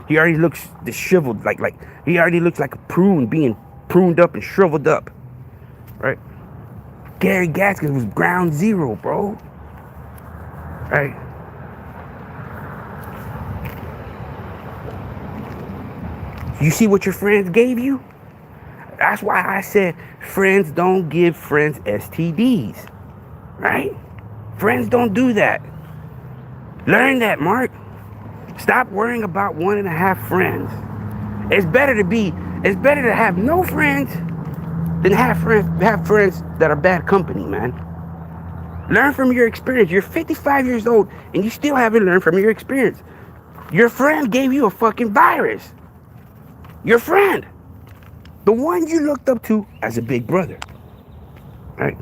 He already looks disheveled, like he already looks like a prune being pruned up and shriveled up. Right? Jerry Gaskins was ground zero, bro. Right? You see what your friends gave you? That's why I said friends don't give friends STDs. Right? Friends don't do that. Learn that, Mark. Stop worrying about 1.5 friends. It's better to have no friends than have friends that are bad company, man. Learn from your experience. You're 55 years old and you still haven't learned from your experience. Your friend gave you a fucking virus. Your friend. The one you looked up to as a big brother. Right?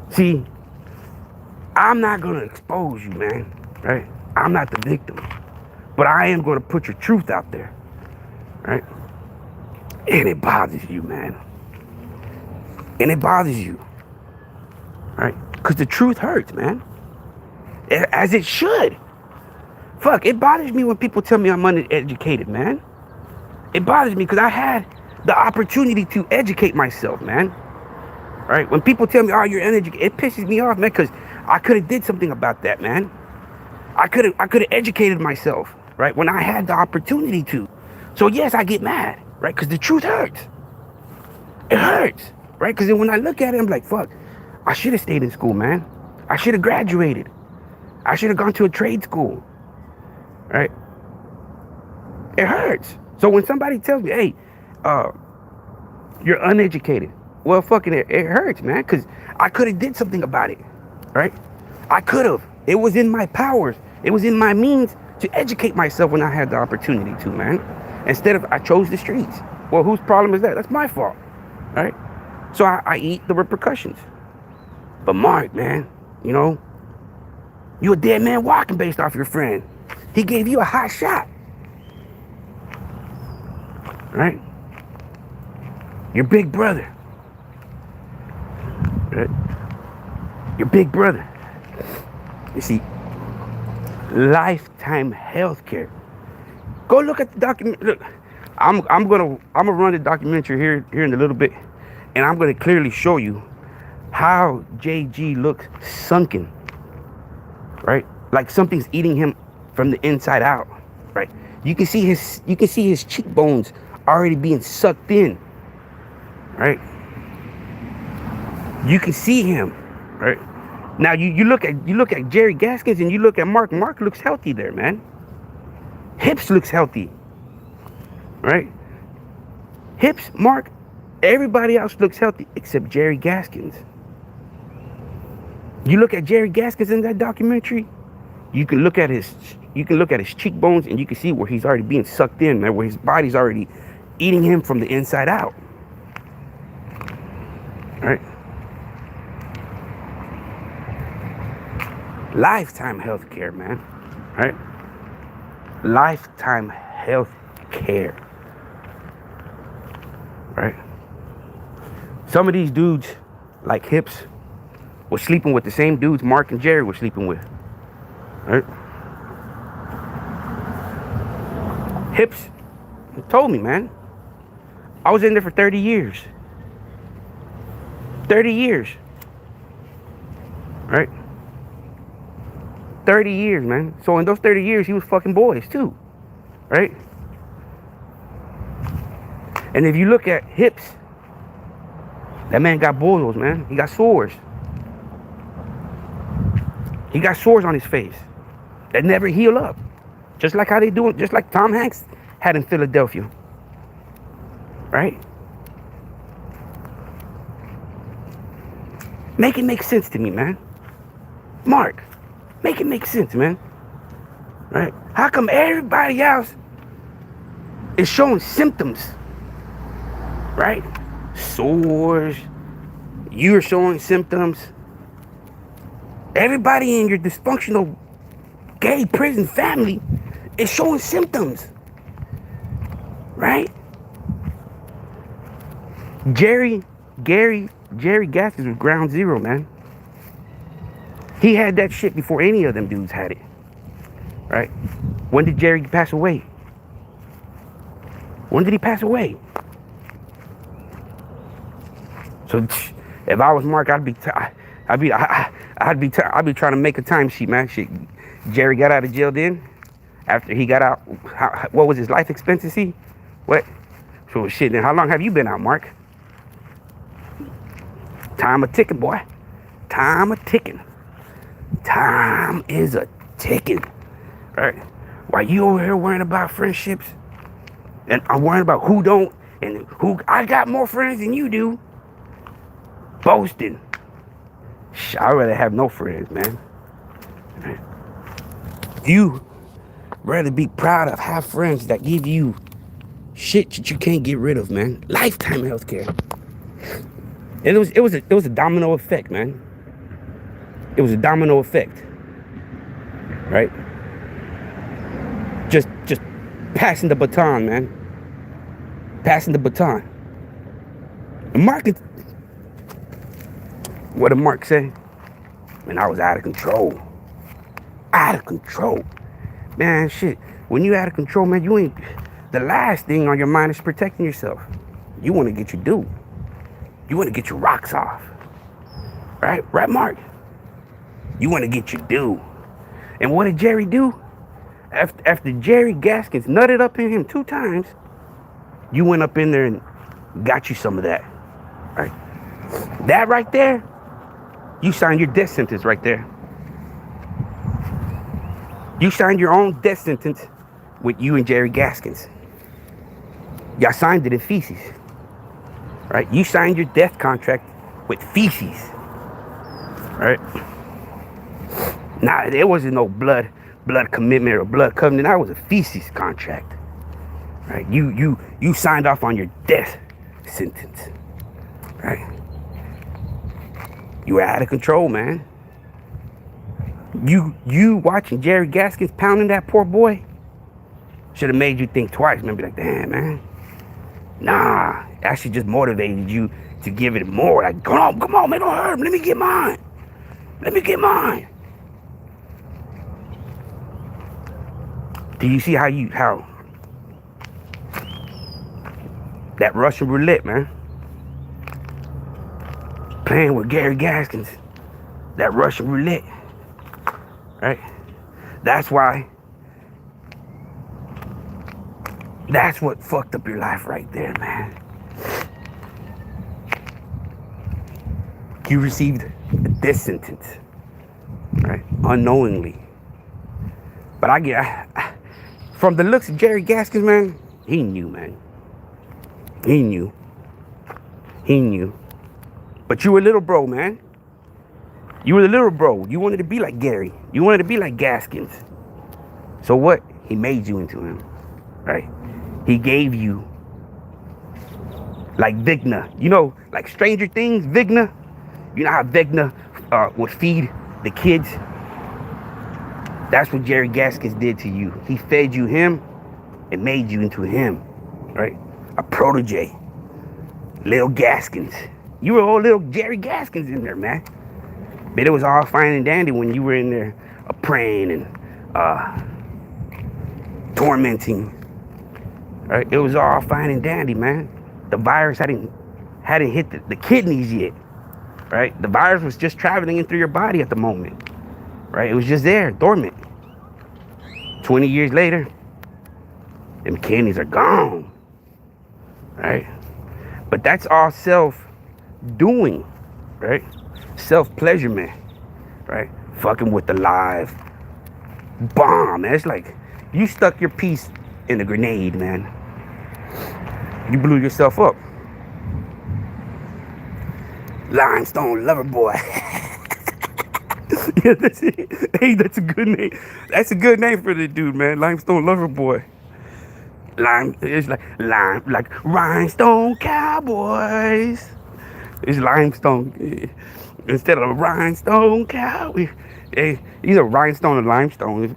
See, I'm not going to expose you, man. Right? I'm not the victim. But I am going to put your truth out there. Right? And it bothers you, man. And it bothers you. Right? Because the truth hurts, man. As it should. Fuck, it bothers me when people tell me I'm uneducated, man. It bothers me because I had the opportunity to educate myself, man. Right? When people tell me, oh, you're uneducated, it pisses me off, man, because I could have did something about that, man. I could have educated myself, right? When I had the opportunity to. So yes, I get mad, right? Because the truth hurts. It hurts, right? Because then when I look at it, I'm like, fuck, I should have stayed in school, man. I should have graduated. I should have gone to a trade school, right? It hurts. So when somebody tells me, hey, uh, you're uneducated, well, fucking it hurts, man, because I could have did something about it, right? I could have. It was in my powers. It was in my means to educate myself when I had the opportunity to, man. Instead of, I chose the streets. Well, whose problem is that? That's my fault, right? So I eat the repercussions. But Mark, man, you know, you a dead man walking based off your friend. He gave you a hot shot, right? Your big brother, right? Your big brother. You see, Lifetime Healthcare. Go look at the document. Look, I'm gonna run the documentary here in a little bit, and I'm gonna clearly show you how JG looks sunken, right? Like something's eating him from the inside out, right? You can see his cheekbones already being sucked in, right? You can see him, right? Now you look at Jerry Gaskins and you look at Mark. Mark looks healthy there, man. Hips looks healthy, right? Hips, Mark, everybody else looks healthy except Jerry Gaskins. You look at Jerry Gaskins in that documentary, you can look at his cheekbones and you can see where he's already being sucked in, man, where his body's already eating him from the inside out. Right? Lifetime Healthcare, man. Right? Lifetime Healthcare. Right? Some of these dudes, like Hips, were sleeping with the same dudes Mark and Jerry were sleeping with. Right? Hips told me, man, I was in there for 30 years. 30 years. Right? 30 years, man. So in those 30 years, he was fucking boys too. Right? And if you look at Hips, that man got boils, man. He got sores. He got sores on his face that never heal up. Just like how they do it, just like Tom Hanks had in Philadelphia. Right? Make it make sense to me, man. Mark, make it make sense, man. Right? How come everybody else is showing symptoms? Right? Sores. You're showing symptoms. Everybody in your dysfunctional gay prison family is showing symptoms. Right? Jerry Gaskins was ground zero, man. He had that shit before any of them dudes had it. Right? When did Jerry pass away? When did he pass away? So if I was Mark, I'd be trying to make a timesheet, man. Shit, Jerry got out of jail then. After he got out, what was his life expectancy? What? So shit, then how long have you been out, Mark? Time a ticking, boy. Time a ticking. Time is a ticking. Right? While you over here worrying about friendships, and I'm worrying about who don't, and who I got more friends than you do. Boasting. I'd rather have no friends, man. Right? You rather be proud of have friends that give you shit that you can't get rid of, man. Lifetime Healthcare. And it was a domino effect, man. It was a domino effect. Right? Just passing the baton, man. Passing the baton. And what did Mark say? Man, I was out of control. Out of control. Man, shit. When you out of control, man, you ain't... The last thing on your mind is protecting yourself. You want to get your due. You want to get your rocks off. Right? Right, Mark? You want to get your due. And what did Jerry do? After Jerry Gaskins nutted up in him 2 times, you went up in there and got you some of that. Right? That right there, you signed your death sentence right there. You signed your own death sentence with you and Jerry Gaskins. Y'all signed it in feces, right? You signed your death contract with feces, right? Nah, there wasn't no blood commitment or blood covenant. That was a feces contract, right? You signed off on your death sentence, right? You were out of control, man. You watching Jerry Gaskins pounding that poor boy should have made you think twice. Maybe like, damn, man. Nah, actually just motivated you to give it more. Like, come on, man, don't hurt him. Let me get mine. Do you see how that Russian roulette, man? Playing with Gary Gaskins, that Russian roulette, right? That's what fucked up your life right there, man. You received a death sentence, right? Unknowingly. But from the looks of Jerry Gaskins, man, he knew, man. He knew. But you were a little bro, man. You were the little bro. You wanted to be like Gary. You wanted to be like Gaskins. So what? He made you into him, right? He gave you, like Vecna. You know, like Stranger Things, Vecna? You know how Vecna would feed the kids? That's what Jerry Gaskins did to you. He fed you him and made you into him, right? A protege. Little Gaskins. You were all little Jerry Gaskins in there, man. But it was all fine and dandy when you were in there praying and tormenting. Right? It was all fine and dandy, man. The virus hadn't hit the kidneys yet. Right? The virus was just traveling in through your body at the moment. Right? It was just there, dormant. 20 years later, them kidneys are gone. Right? But that's all self-doing, right? Self-pleasurement, right? Fucking with the live bomb, man. It's like you stuck your piece in a grenade, man. You blew yourself up. Limestone Lover Boy. Yeah, that's it. Hey, that's a good name. That's a good name for the dude, man. Limestone Lover Boy. It's like Rhinestone Cowboys. It's limestone instead of rhinestone cow. Hey, either rhinestone or limestone.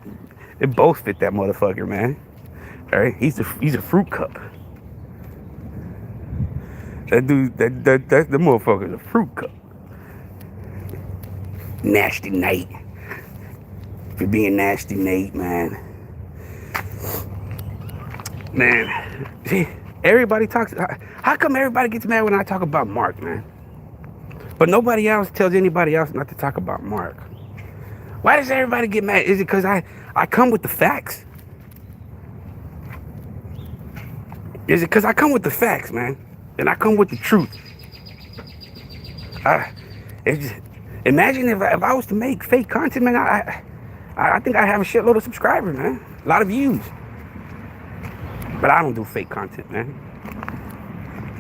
It both fit that motherfucker, man. All right, he's a fruit cup. That dude, that's the motherfucker's a fruit cup. Nasty Nate. For being Nasty Nate, man. Man, see, everybody talks. How come everybody gets mad when I talk about Mark, man? But nobody else tells anybody else not to talk about Mark. Why does everybody get mad? Is it because I come with the facts? Is it because I come with the facts, man? And I come with the truth. Imagine if I was to make fake content, man. I think I have a shitload of subscribers, man. A lot of views. But I don't do fake content, man.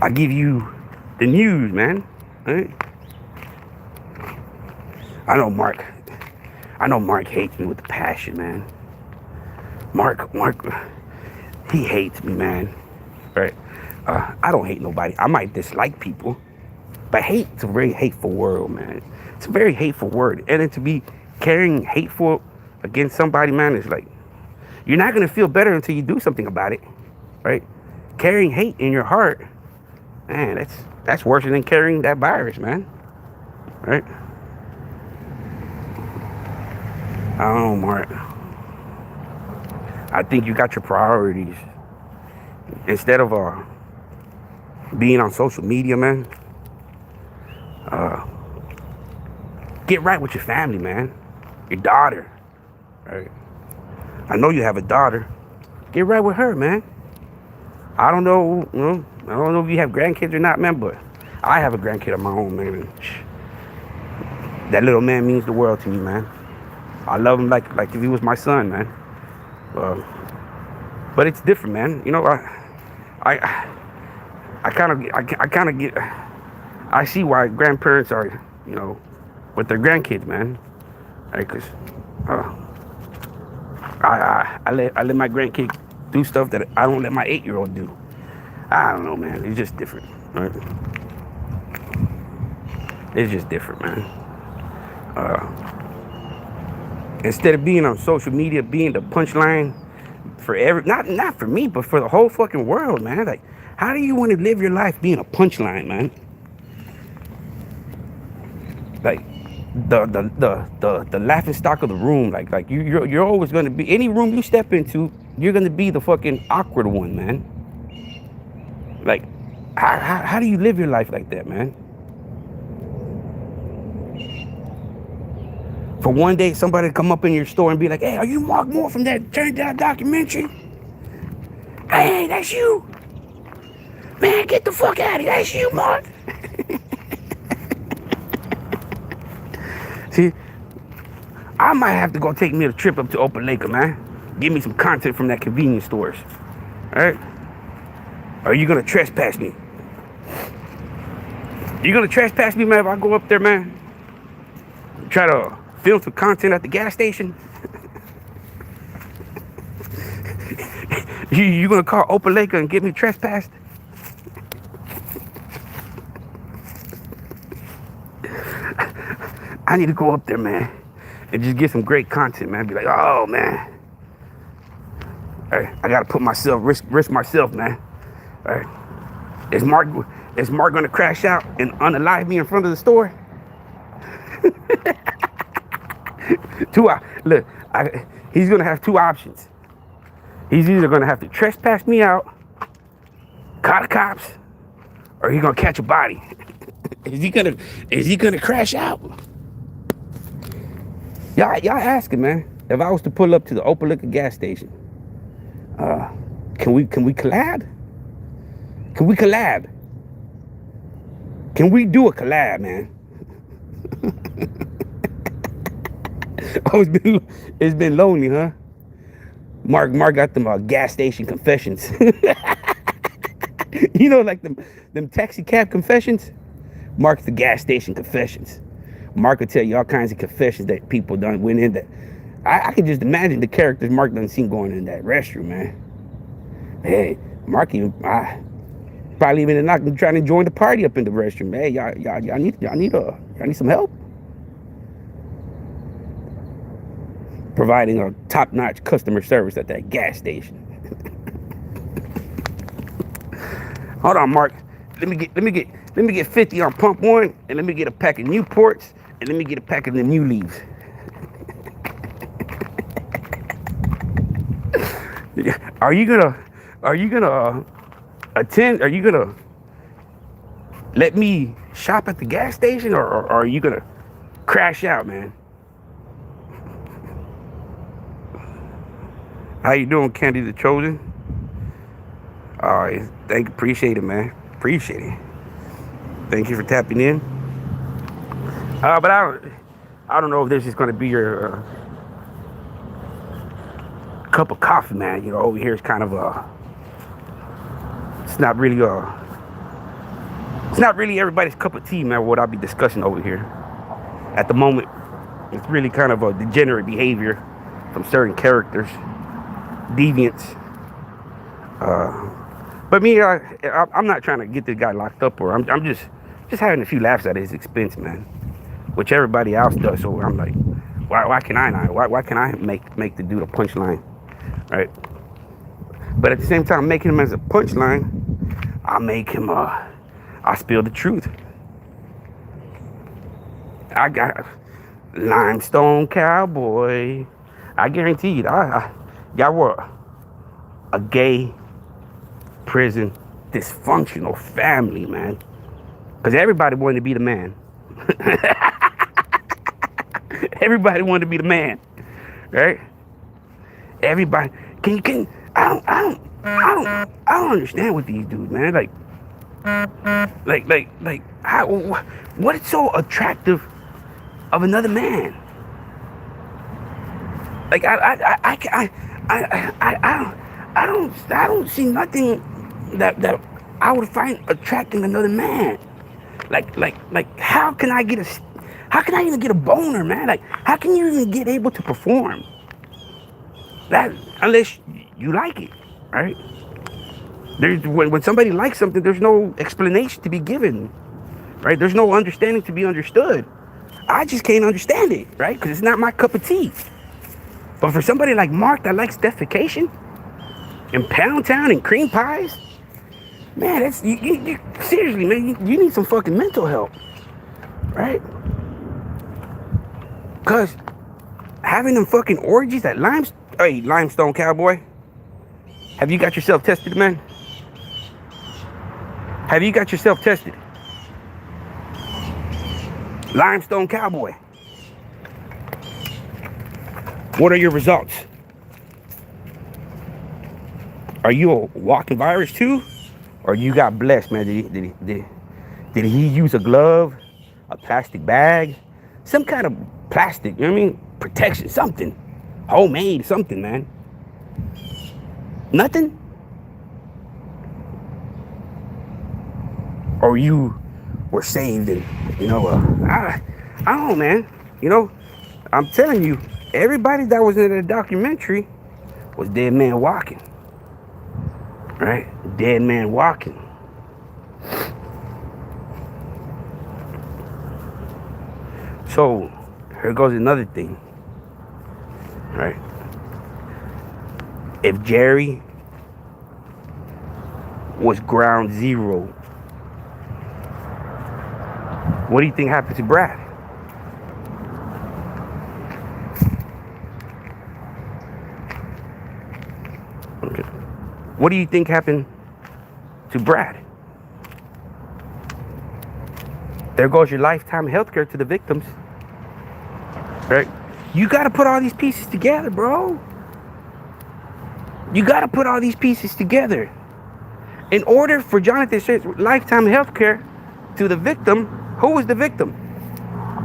I give you the news, man. Right? I know Mark hates me with a passion, man. Mark, he hates me, man. Right? I don't hate nobody. I might dislike people, but hate's a very hateful word, man. It's a very hateful word. And then to be carrying hateful against somebody, man, is like, you're not gonna feel better until you do something about it. Right? Carrying hate in your heart, man, that's worse than carrying that virus, man. Right? I don't know, Mark. I think you got your priorities. Instead of being on social media, man, get right with your family, man. Your daughter. Right? I know you have a daughter. Get right with her, man. I don't know if you have grandkids or not, man, but I have a grandkid of my own, man. That little man means the world to me, man. I love him like if he was my son, man. But it's different, man. You know, I, I kind of get, I see why grandparents are, you know, with their grandkids, man. Right? Cause, uh, I let my grandkid do stuff that I don't let my 8-year-old do. I don't know, man. It's just different. Right? It's just different, man. Instead of being on social media, being the punchline for not for me, but for the whole fucking world, man. Like, how do you want to live your life being a punchline, man? Like, the laughing stock of the room. Like you're always gonna be, any room you step into, you're gonna be the fucking awkward one, man. Like, how do you live your life like that, man? For one day, somebody to come up in your store and be like, "Hey, are you Mark Moore from that Turned Down documentary? Hey, that's you. Man, get the fuck out of here. That's you, Mark." See, I might have to go take me a trip up to Opelika, man. Give me some content from that convenience stores. All right? Or are you gonna trespass me? You gonna trespass me, man, if I go up there, man? Try to film some content at the gas station? You gonna call Opelika and get me trespassed? I need to go up there, man, and just get some great content, man. Be like, oh, man. All right, I gotta put myself, risk myself, man. All right. Is Mark gonna crash out and unalive me in front of the store? Look, he's gonna have two options. He's either gonna have to trespass me out, call the cops, or he's gonna catch a body. Is he gonna crash out? Y'all asking, man. If I was to pull up to the Opelika gas station, can we collab? Can we collab? Can we do a collab, man? Oh, it's been lonely, huh? Mark got them gas station confessions. You know, like them taxi cab confessions. Mark's the gas station confessions. Mark will tell you all kinds of confessions that people done went in that. I can just imagine the characters Mark done seen going in that restroom, man. Hey, Mark even probably even not trying to join the party up in the restroom. Hey, y'all need some help. Providing a top-notch customer service at that gas station. Hold on, Mark. Let me get 50 on pump one, and let me get a pack of Newports, and let me get a pack of the New Leaves. Are you gonna attend? Are you gonna let me shop at the gas station, or are you gonna crash out, man? How you doing, Candy the Chosen? All right, appreciate it, man. Appreciate it. Thank you for tapping in. But I don't know if this is gonna be your cup of coffee, man. You know, over here is kind of it's not really everybody's cup of tea, man. What I'll be discussing over here at the moment, it's really kind of a degenerate behavior from certain characters. Deviants. But me, I'm not trying to get this guy locked up, or I'm just having a few laughs at his expense, man. Which everybody else does. So I'm like, why can I not? Why can I make the dude a punchline, right? But at the same time, making him as a punchline, I spill the truth. I got Limestone Cowboy. I guarantee you, y'all were a gay prison dysfunctional family, man. Because everybody wanted to be the man. Everybody wanted to be the man, right? Everybody. I don't understand what these dudes, man. Like, how? What is so attractive of another man? Like, I don't see nothing that I would find attracting another man. Like, how can I even get a boner, man? Like, how can you even get able to perform that unless you like it, right? When somebody likes something, there's no explanation to be given, right? There's no understanding to be understood. I just can't understand it, right? Because it's not my cup of tea. But for somebody like Mark that likes defecation and Pound Town and cream pies, man, that's you seriously, man. You need some fucking mental help, right? Because having them fucking orgies at Limestone Cowboy, have you got yourself tested, man? Have you got yourself tested? Limestone Cowboy. What are your results? Are you a walking virus too? Or you got blessed, man? Did he use a glove, a plastic bag, some kind of plastic, you know what I mean? Protection, something. Homemade, something, man. Nothing? Or you were saved and, I don't know, man. I'm telling you, everybody that was in the documentary was dead man walking. Right? Dead man walking. So, here goes another thing. Right? If Jerry was ground zero, what do you think happened to Brad? Okay. What do you think happened to Brad? There goes your lifetime health care to the victims. Right? You got to put all these pieces together, bro. You got to put all these pieces together. In order for Jonathan Strait's lifetime health care to the victim, who was the victim?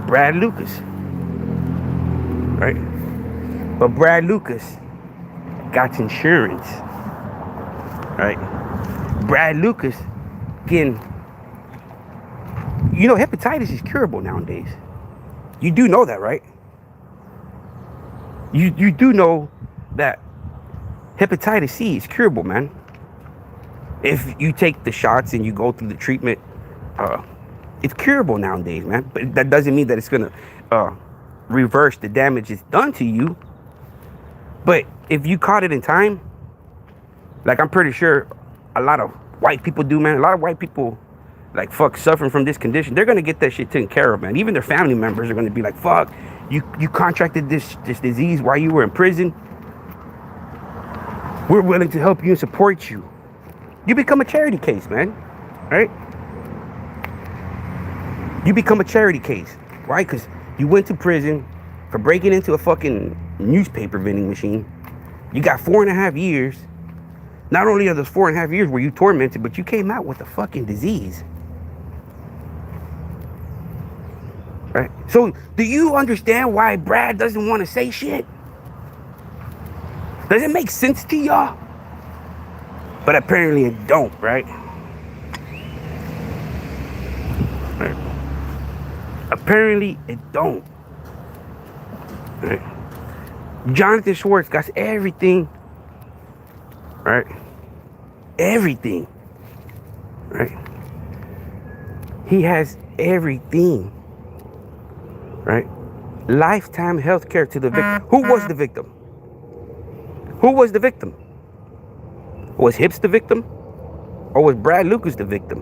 Brad Lucas. Right? But Brad Lucas got insurance. Right? Brad Lucas can, hepatitis is curable nowadays. You do know that, right? You do know that hepatitis C is curable, man. If you take the shots and you go through the treatment, it's curable nowadays, man. But that doesn't mean that it's gonna reverse the damage it's done to you. But if you caught it in time, like I'm pretty sure a lot of white people do, man. A lot of white people, like, suffering from this condition. They're gonna get that shit taken care of, man. Even their family members are gonna be like, fuck, you contracted this disease while you were in prison. We're willing to help you and support you. You become a charity case, man. Right? You become a charity case. Why? Because you went to prison for breaking into a fucking newspaper vending machine. You got 4.5 years. Not only are those 4.5 years where you tormented, but you came out with a fucking disease. Right? So, do you understand why Brad doesn't want to say shit? Does it make sense to y'all? But apparently it don't, right? Right? Apparently it don't. Right? Jonathan Schwartz got everything. Right? Everything. Right? He has everything. Right? Lifetime health care to the victim. Who was the victim? Who was the victim? Was Hips the victim? Or was Brad Lucas the victim?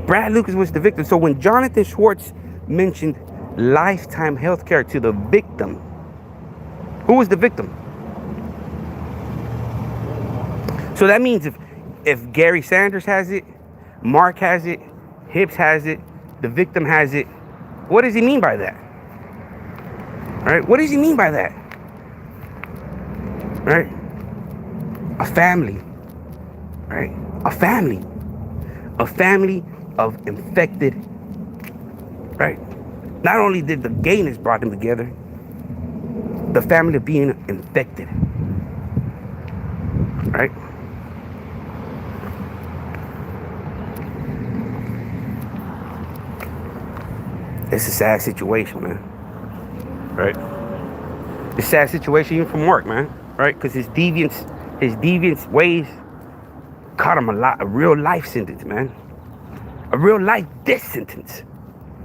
Brad Lucas was the victim. So when Jonathan Schwartz mentioned lifetime health care to the victim, who was the victim? So that means if Gary Sanders has it, Mark has it, Hips has it, the victim has it, what does he mean by that? Right? What does he mean by that? Right? A family. Right? A family. A family of infected. Right? Not only did the gayness brought them together, the family of being infected. right? It's a sad situation, man, right? It's a sad situation even for Mark, man, right? Because his deviant ways caught him a real life sentence, man. A real life death sentence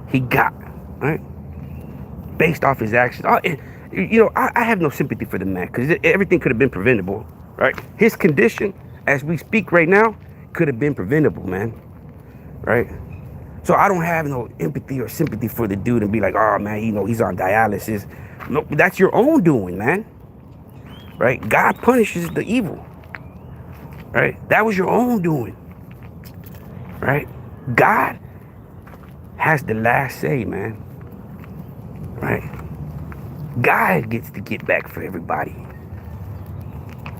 he got, right? Based off his actions. I have no sympathy for the man because everything could have been preventable, right? His condition, as we speak right now, could have been preventable, man, right? So I don't have no empathy or sympathy for the dude and be like, oh, man, he's on dialysis. No, that's your own doing, man, right? God punishes the evil, right? That was your own doing, right? God has the last say, man, right? God gets to get back for everybody,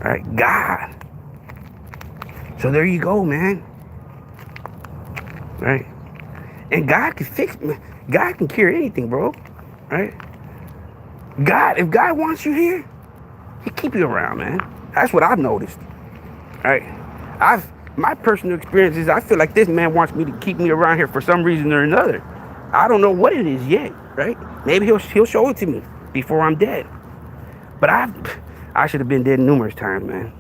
right? God. So there you go, man, right? And God can fix, God can cure anything, bro, right? God, if God wants you here, He keep you around, man. That's what I've noticed, right? My personal experience is I feel like this man wants me to keep me around here for some reason or another. I don't know what it is yet, right? Maybe he'll show it to me before I'm dead. But I should have been dead numerous times, man,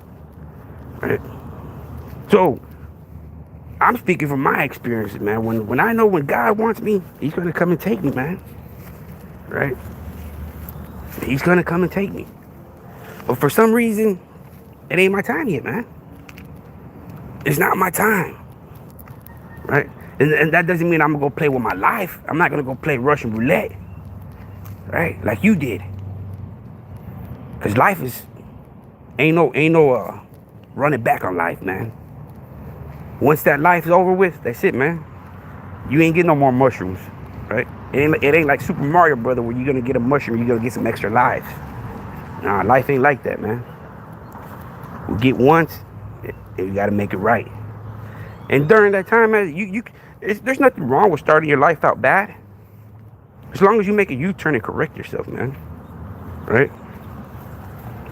right? So I'm speaking from my experiences, man. When I know when God wants me, He's gonna come and take me, man, right? He's gonna come and take me. But for some reason, it ain't my time yet, man. It's not my time, right? And that doesn't mean I'm gonna go play with my life. I'm not gonna go play Russian roulette, right? Like you did. Cause life ain't no running back on life, man. Once that life is over with, that's it, man. You ain't getting no more mushrooms, right? It ain't like Super Mario Brother where you're gonna get a mushroom, you're gonna get some extra lives. Nah, life ain't like that, man. We get once, and you gotta make it right. And during that time, man, there's nothing wrong with starting your life out bad. As long as you make a U-turn and correct yourself, man. Right?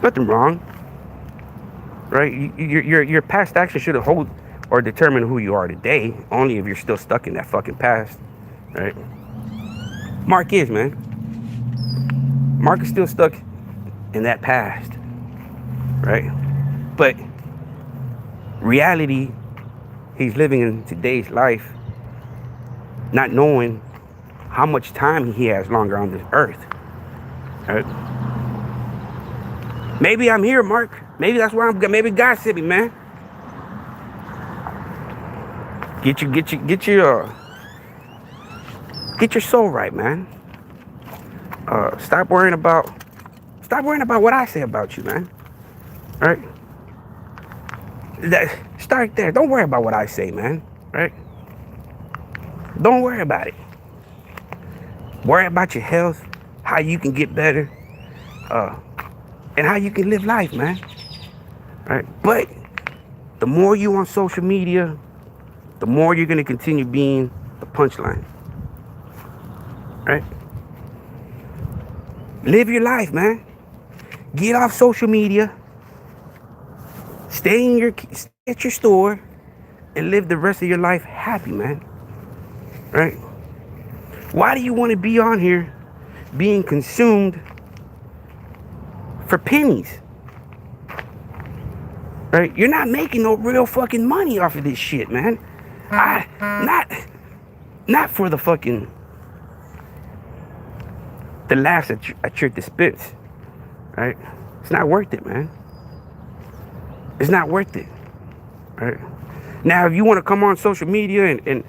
Nothing wrong. Right? Your past action shouldn't hold or determine who you are today, only if you're still stuck in that fucking past. Right? Mark is, man. Mark is still stuck in that past. Right? But reality, he's living in today's life, not knowing how much time he has longer on this earth. Right? Maybe I'm here, Mark. Maybe that's where maybe God sent me, man. Get your soul right, man. Stop worrying about what I say about you, man. Right? Start there. Don't worry about what I say, man. Right? Don't worry about it. Worry about your health, how you can get better, and how you can live life, man. Right? But the more you on social media, the more you're gonna continue being the punchline. Right? Live your life, man. Get off social media. Stay at your store and live the rest of your life happy, man. Right? Why do you want to be on here being consumed for pennies? Right? You're not making no real fucking money off of this shit, man. Not for the fucking the laughs at your expense. Right? It's not worth it, man. It's not worth it. Right? Now, if you want to come on social media and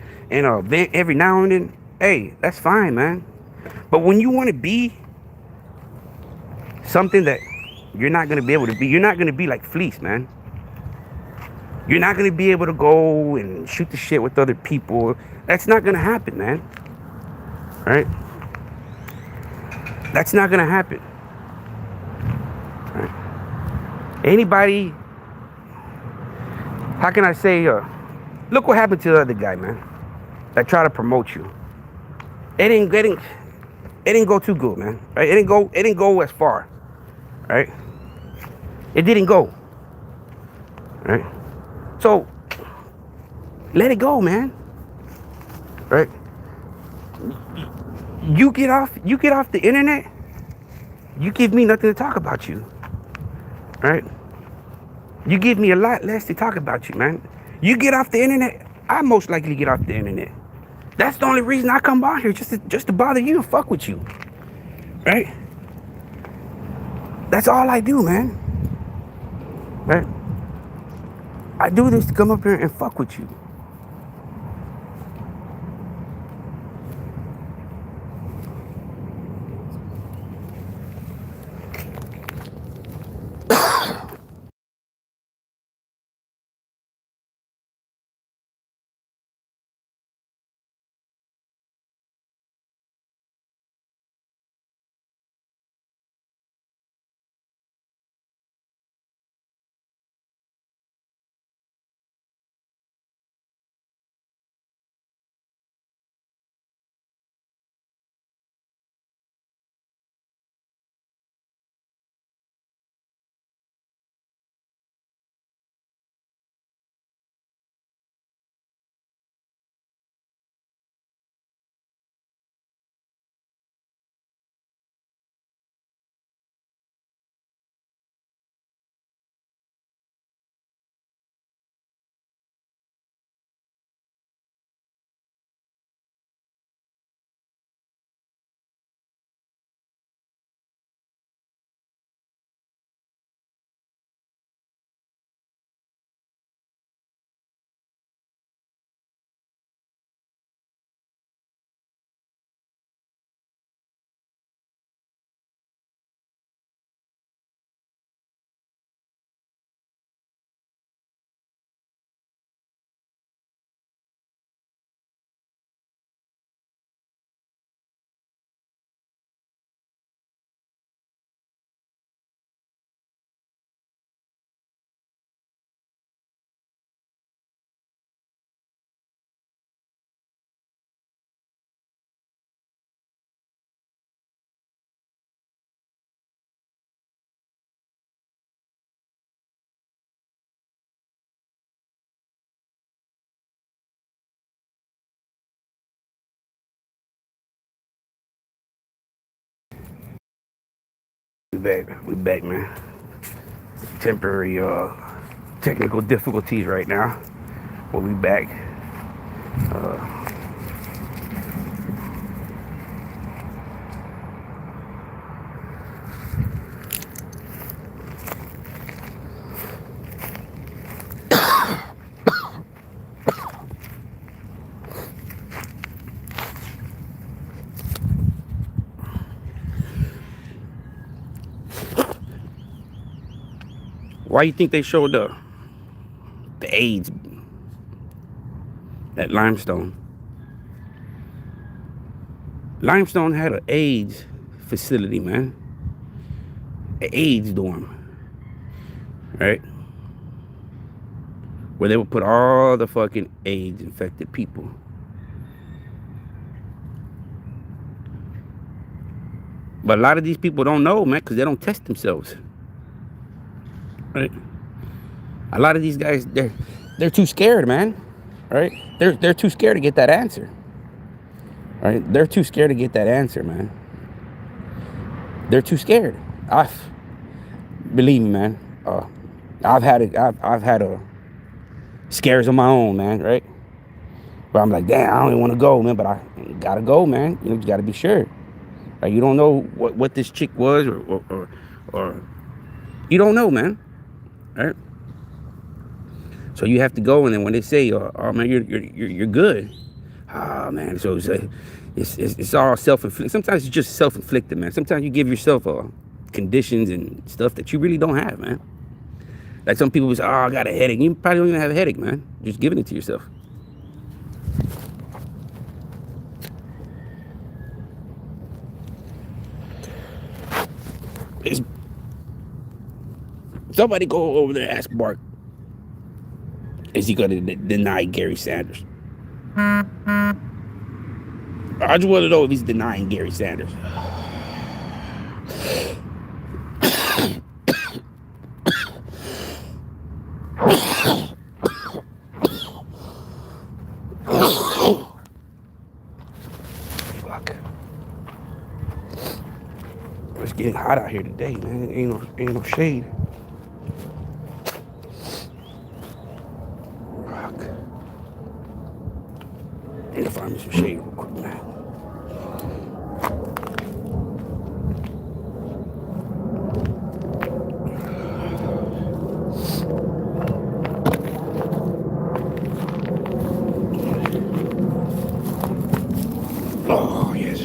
vent every now and then, hey, that's fine, man. But when you want to be something that you're not going to be able to be, you're not going to be like Fleece, man. You're not going to be able to go and shoot the shit with other people. That's not going to happen, man. Right? That's not going to happen. Right? Anybody, how can I say, look what happened to the other guy, man, that tried to promote you. It didn't go too good, man. Right? It didn't go as far. Right? It didn't go. right? So let it go, man, right? You get off the internet, you give me nothing to talk about you, right? You give me a lot less to talk about you, man. You get off the internet, I most likely get off the internet. That's the only reason I come by here, just to bother you and fuck with you, right? That's all I do, man, right? I do this to come up here and fuck with you. We back, man. Temporary technical difficulties right now. We'll be back. Why you think they showed the AIDS at Limestone? Limestone had an AIDS facility, man. An AIDS dorm, right? Where they would put all the fucking AIDS infected people. But a lot of these people don't know, man, because they don't test themselves. Right? A lot of these guys, they're too scared, man. Right? They're too scared to get that answer. Right? They're too scared to get that answer, man. They're too scared. Believe me, man. I've had scares of my own, man. Right? But I'm like, damn, I don't even want to go, man. But I gotta go, man. You gotta be sure. Right? You don't know what this chick was, or you don't know, man. Right? So you have to go, and then when they say, "Oh man, you're good," man. So it's all self-inflicted. Sometimes it's just self-inflicted, man. Sometimes you give yourself conditions and stuff that you really don't have, man. Like some people say, "Oh, I got a headache." You probably don't even have a headache, man. Just giving it to yourself. Somebody go over there and ask Bart, is he going to deny Gary Sanders? I just want to know if he's denying Gary Sanders. getting hot out here today, man. Ain't no shade. Rock. Need to find me some shade real quick, man. Oh, yes.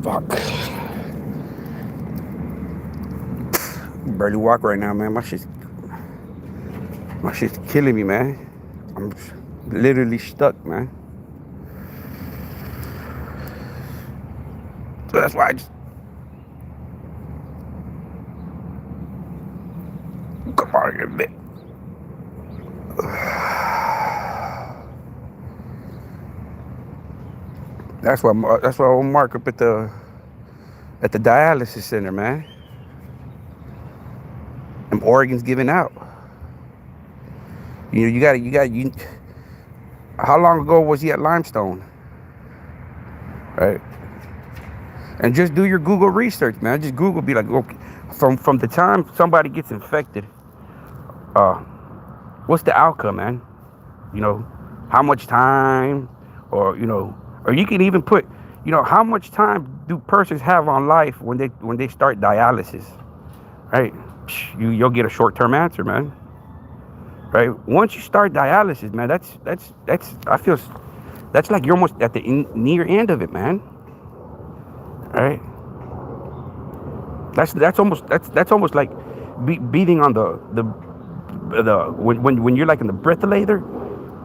Fuck. Barely walk right now, man. My shit's killing me, man. I'm literally stuck, man. So that's why I just come out here a bit. That's why I'll mark up at the dialysis center, man. Them organs giving out. You know, you. How long ago was he at Limestone? Right. And just do your Google research, man. Just Google, be like, okay, from the time somebody gets infected, what's the outcome, man? You know, how much time, or or you can even put, how much time do persons have on life when they start dialysis, right? You'll get a short-term answer, man. Right? Once you start dialysis, man, that's I feel that's like you're almost at the near end of it, man. Right? That's almost like beating on the when you're like in the breathalyzer,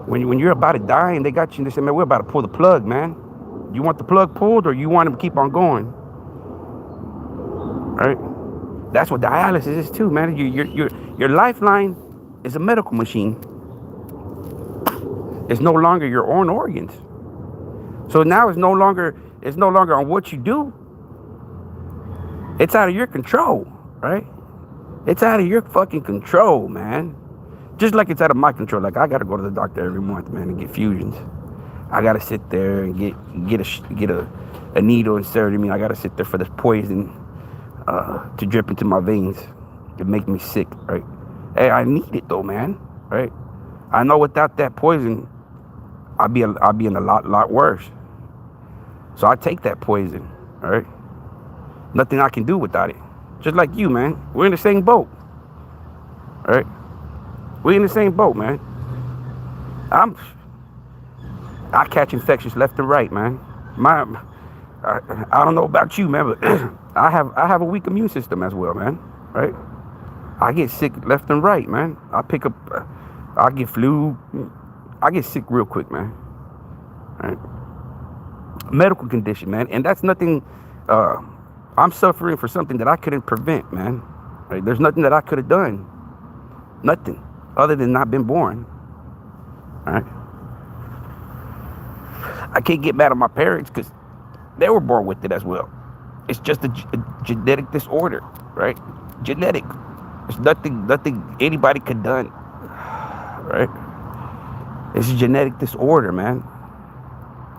when you're about to die and they got you and they say, man, we're about to pull the plug, man. You want the plug pulled or you want to keep on going? Right? That's what dialysis is too, man. Your lifeline is a medical machine. It's no longer your own organs. So now it's no longer on what you do. It's out of your control, right? It's out of your fucking control, man. Just like it's out of my control. Like I gotta go to the doctor every month, man, and get fusions. I gotta sit there and get a needle inserted in me. I gotta sit there for this poison to drip into my veins. It make me sick, right? Hey, I need it though, man, right? I know without that poison, I'll be in a lot worse. So I take that poison, all right? Nothing I can do without it. Just like you, man. We're in the same boat, all right? We're in the same boat, man. I catch infections left and right, man. I don't know about you, man, but I have a weak immune system as well, man, right? I get sick left and right, man. I get flu. I get sick real quick, man. Right? Medical condition, man. And that's nothing, I'm suffering for something that I couldn't prevent, man. Right? There's nothing that I could have done. Nothing. Other than not been born. All right? I can't get mad at my parents because they were born with it as well. It's just a genetic disorder, right? Genetic. There's nothing anybody could done, right? It's a genetic disorder, man.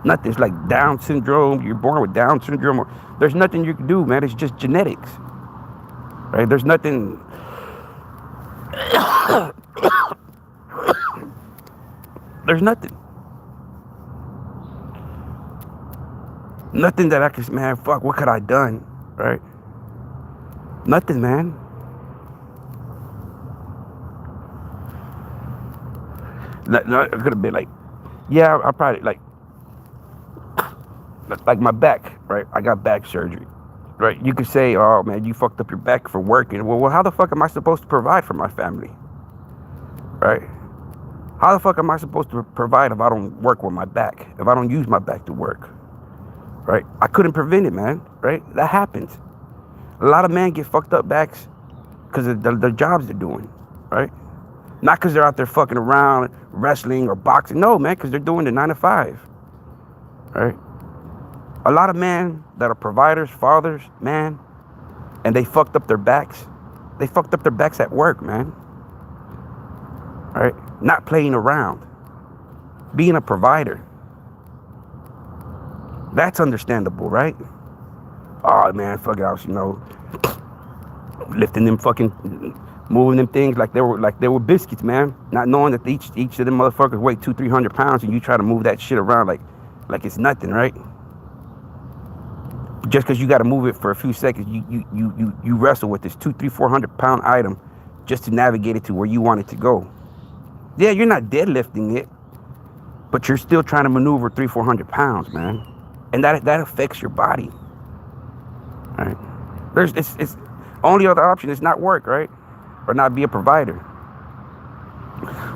Nothing. It's like Down syndrome. You're born with Down syndrome. There's nothing you can do, man. It's just genetics, right? There's nothing. There's nothing. Nothing that I can, man, fuck, what could I done, right? Nothing, man. No, it could have been like, yeah, I probably, like my back, right? I got back surgery, right? You could say, oh, man, you fucked up your back for working. Well, how the fuck am I supposed to provide for my family, right? How the fuck am I supposed to provide if I don't work with my back, if I don't use my back to work? Right? I couldn't prevent it, man. Right? That happens. A lot of men get fucked up backs because of the jobs they're doing. Right? Not because they're out there fucking around, wrestling or boxing. No, man, because they're doing the 9 to 5. Right? A lot of men that are providers, fathers, man, and they fucked up their backs. They fucked up their backs at work, man. Right? Not playing around. Being a provider. That's understandable, right? Oh man, fuck it, I was, lifting them fucking, moving them things like they were biscuits, man. Not knowing that each of them motherfuckers weigh 200-300 pounds, and you try to move that shit around like it's nothing, right? Just because you got to move it for a few seconds, you wrestle with this 200-400 pound item just to navigate it to where you want it to go. Yeah, you're not deadlifting it, but you're still trying to maneuver 300-400 pounds, man, and that affects your body. Right? It's only other option is not work, right, or not be a provider.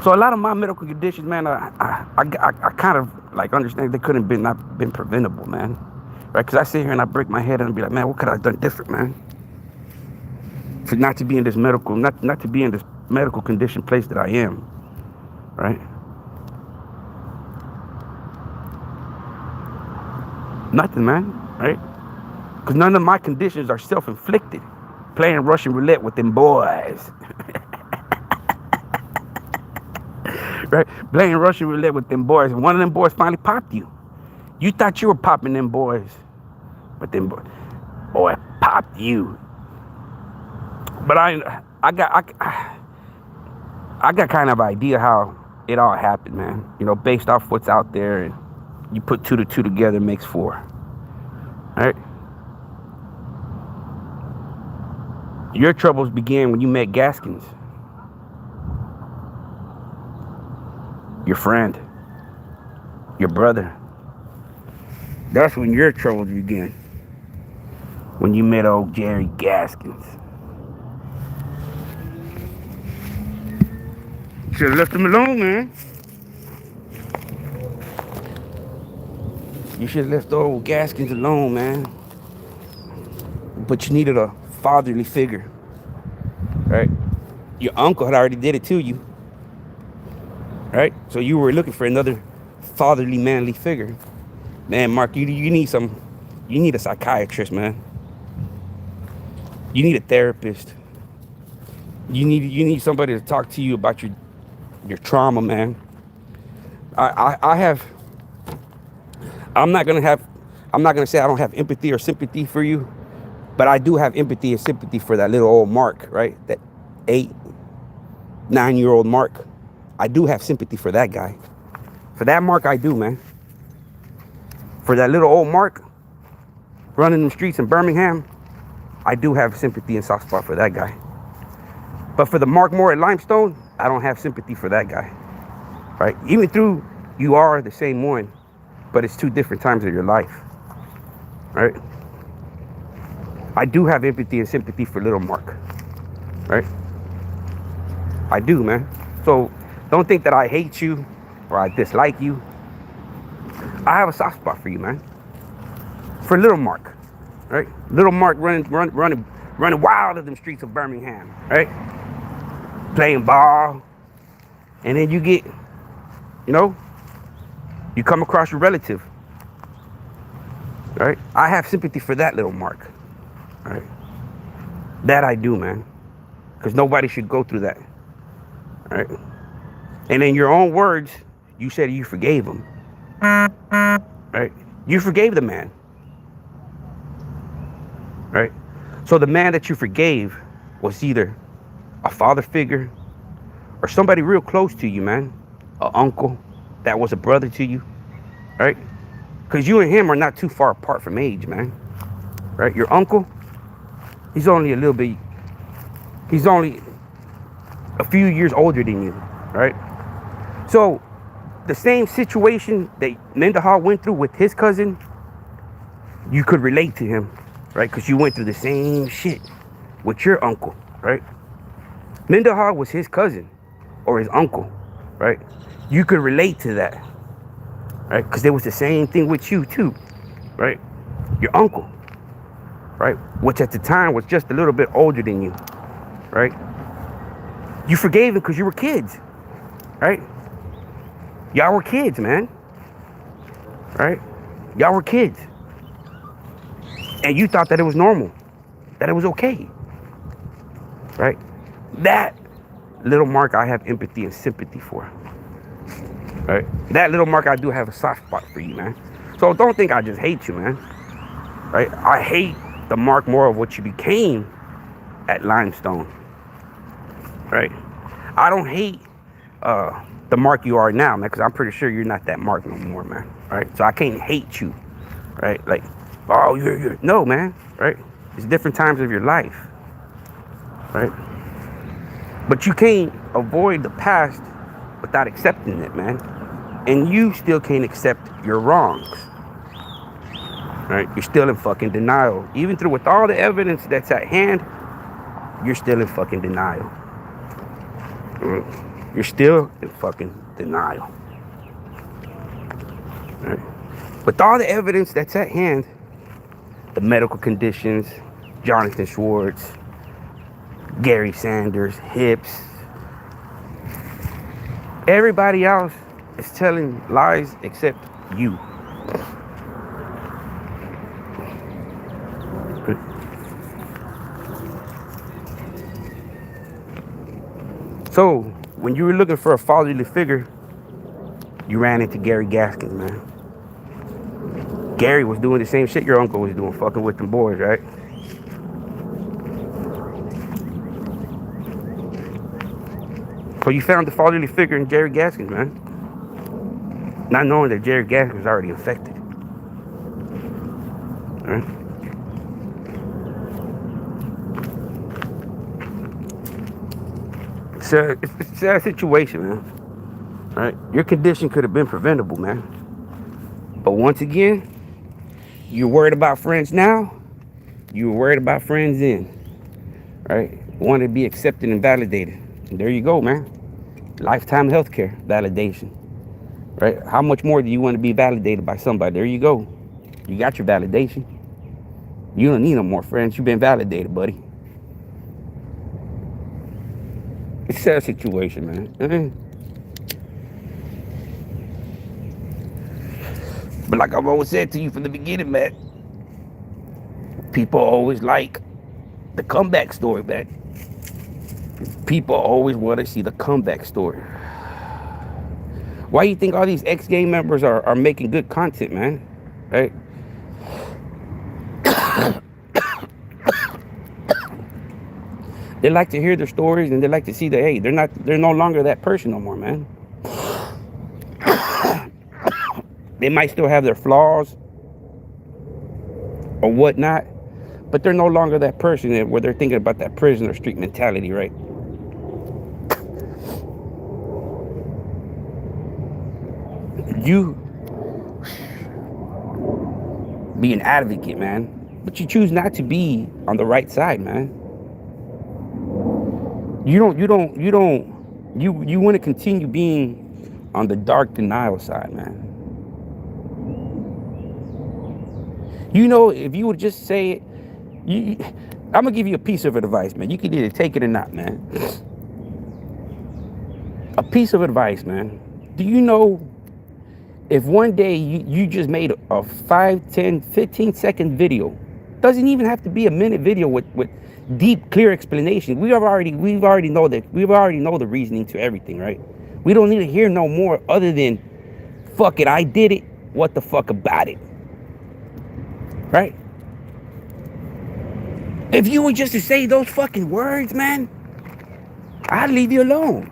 So a lot of my medical conditions, man, I kind of like understand they couldn't not been preventable, man. Right? Because I sit here and I break my head and I be like, man, what could I have done different, man? For not to be in this not to be in this medical condition place that I am, right? Nothing, man, right? Because none of my conditions are self-inflicted. Playing Russian roulette with them boys. Right? Playing Russian roulette with them boys. And one of them boys finally popped you. You thought you were popping them boys. But them boy popped you. But I got kind of idea how it all happened, man. Based off what's out there, and you put 2 to 2 together makes 4. All right? Your troubles began when you met Gaskins. Your friend. Your brother. That's when your troubles began. When you met old Jerry Gaskins. Should have left him alone, man. You should have left old Gaskins alone, man. But you needed a fatherly figure, right? Your uncle had already did it to you, right? So you were looking for another fatherly, manly figure. Man, Mark, you need a psychiatrist, man. You need a therapist. You need somebody to talk to you about your trauma, man. I'm not gonna say I don't have empathy or sympathy for you, but I do have empathy and sympathy for that little old Mark, right? That 8-9-year-old Mark. I do have sympathy for that guy. For that Mark, I do, man. For that little old Mark running the streets in Birmingham, I do have sympathy and soft spot for that guy. But for the Mark Moore at Limestone, I don't have sympathy for that guy, right? Even through you are the same one, but it's 2 different times of your life, right? I do have empathy and sympathy for little Mark, right? I do, man. So don't think that I hate you or I dislike you. I have a soft spot for you, man. For little Mark, right? Little Mark running wild in the streets of Birmingham, right? Playing ball, and then you get, you come across your relative, right? I have sympathy for that little Mark, right? That I do, man, because nobody should go through that, right? And in your own words, you said you forgave him, right? You forgave the man, right? So the man that you forgave was either a father figure or somebody real close to you, man. An uncle that was a brother to you, right? Because you and him are not too far apart from age, man, right? Your uncle, he's only a few years older than you, right? So the same situation that Mendenhall went through with his cousin, you could relate to him, right? Because you went through the same shit with your uncle, right? Mendenhall was his cousin or his uncle, right? You could relate to that, right? Because there was the same thing with you too, right? Your uncle, right? Which at the time was just a little bit older than you, right? You forgave him because you were kids, right? Y'all were kids, man, right? Y'all were kids. And you thought that it was normal, that it was okay, right? That little Mark I have empathy and sympathy for, right? That little Mark I do have a soft spot for you, man. So don't think I just hate you, man, right? I hate the mark more of what you became at Limestone, right? I don't hate the mark you are now, man, because I'm pretty sure you're not that mark no more, man, right? So I can't hate you, right? Like, oh, you're no, man, right? It's different times of your life, right? But you can't avoid the past without accepting it, man. And you still can't accept your wrongs, right? You're still in fucking denial. Even through with all the evidence that's at hand, you're still in fucking denial. Right? You're still in fucking denial. Right? With all the evidence that's at hand, the medical conditions, Jonathan Schwartz, Gary Sanders, Hips, everybody else is telling lies except you. So, when you were looking for a fatherly figure, you ran into Gary Gaskins, man. Gary was doing the same shit your uncle was doing, fucking with them boys, right? So you found the fatherly figure in Gary Gaskins, man. Not knowing that Gary Gaskins was already infected. Right? So it's a sad situation, man. Right? Your condition could have been preventable, man. But once again, you're worried about friends now. You were worried about friends then. Right? Want to be accepted and validated. And there you go, man. Lifetime healthcare validation. Right? How much more do you want to be validated by somebody? There you go. You got your validation. You don't need no more friends. You've been validated, buddy. It's a sad situation, man. But like I've always said to you from the beginning, man, people always like the comeback story, man. People always want to see the comeback story. Why do you think all these ex-gang members are making good content, man? Right? They like to hear their stories, and they like to see that, hey, they're no longer that person no more, man. They might still have their flaws or whatnot, but they're no longer that person where they're thinking about that prison or street mentality, right? You be an advocate, man, but you choose not to be on the right side, man. You want to continue being on the dark denial side, man. You know, if you would just say it, I'm gonna give you a piece of advice, man. You can either take it or not, man. A piece of advice, man. Do you know if one day you just made a 5, 10, 15 second video, doesn't even have to be a minute video with deep, clear explanation. We already know the reasoning to everything, right? We don't need to hear no more other than, fuck it, I did it. What the fuck about it? Right? If you were just to say those fucking words, man, I'd leave you alone.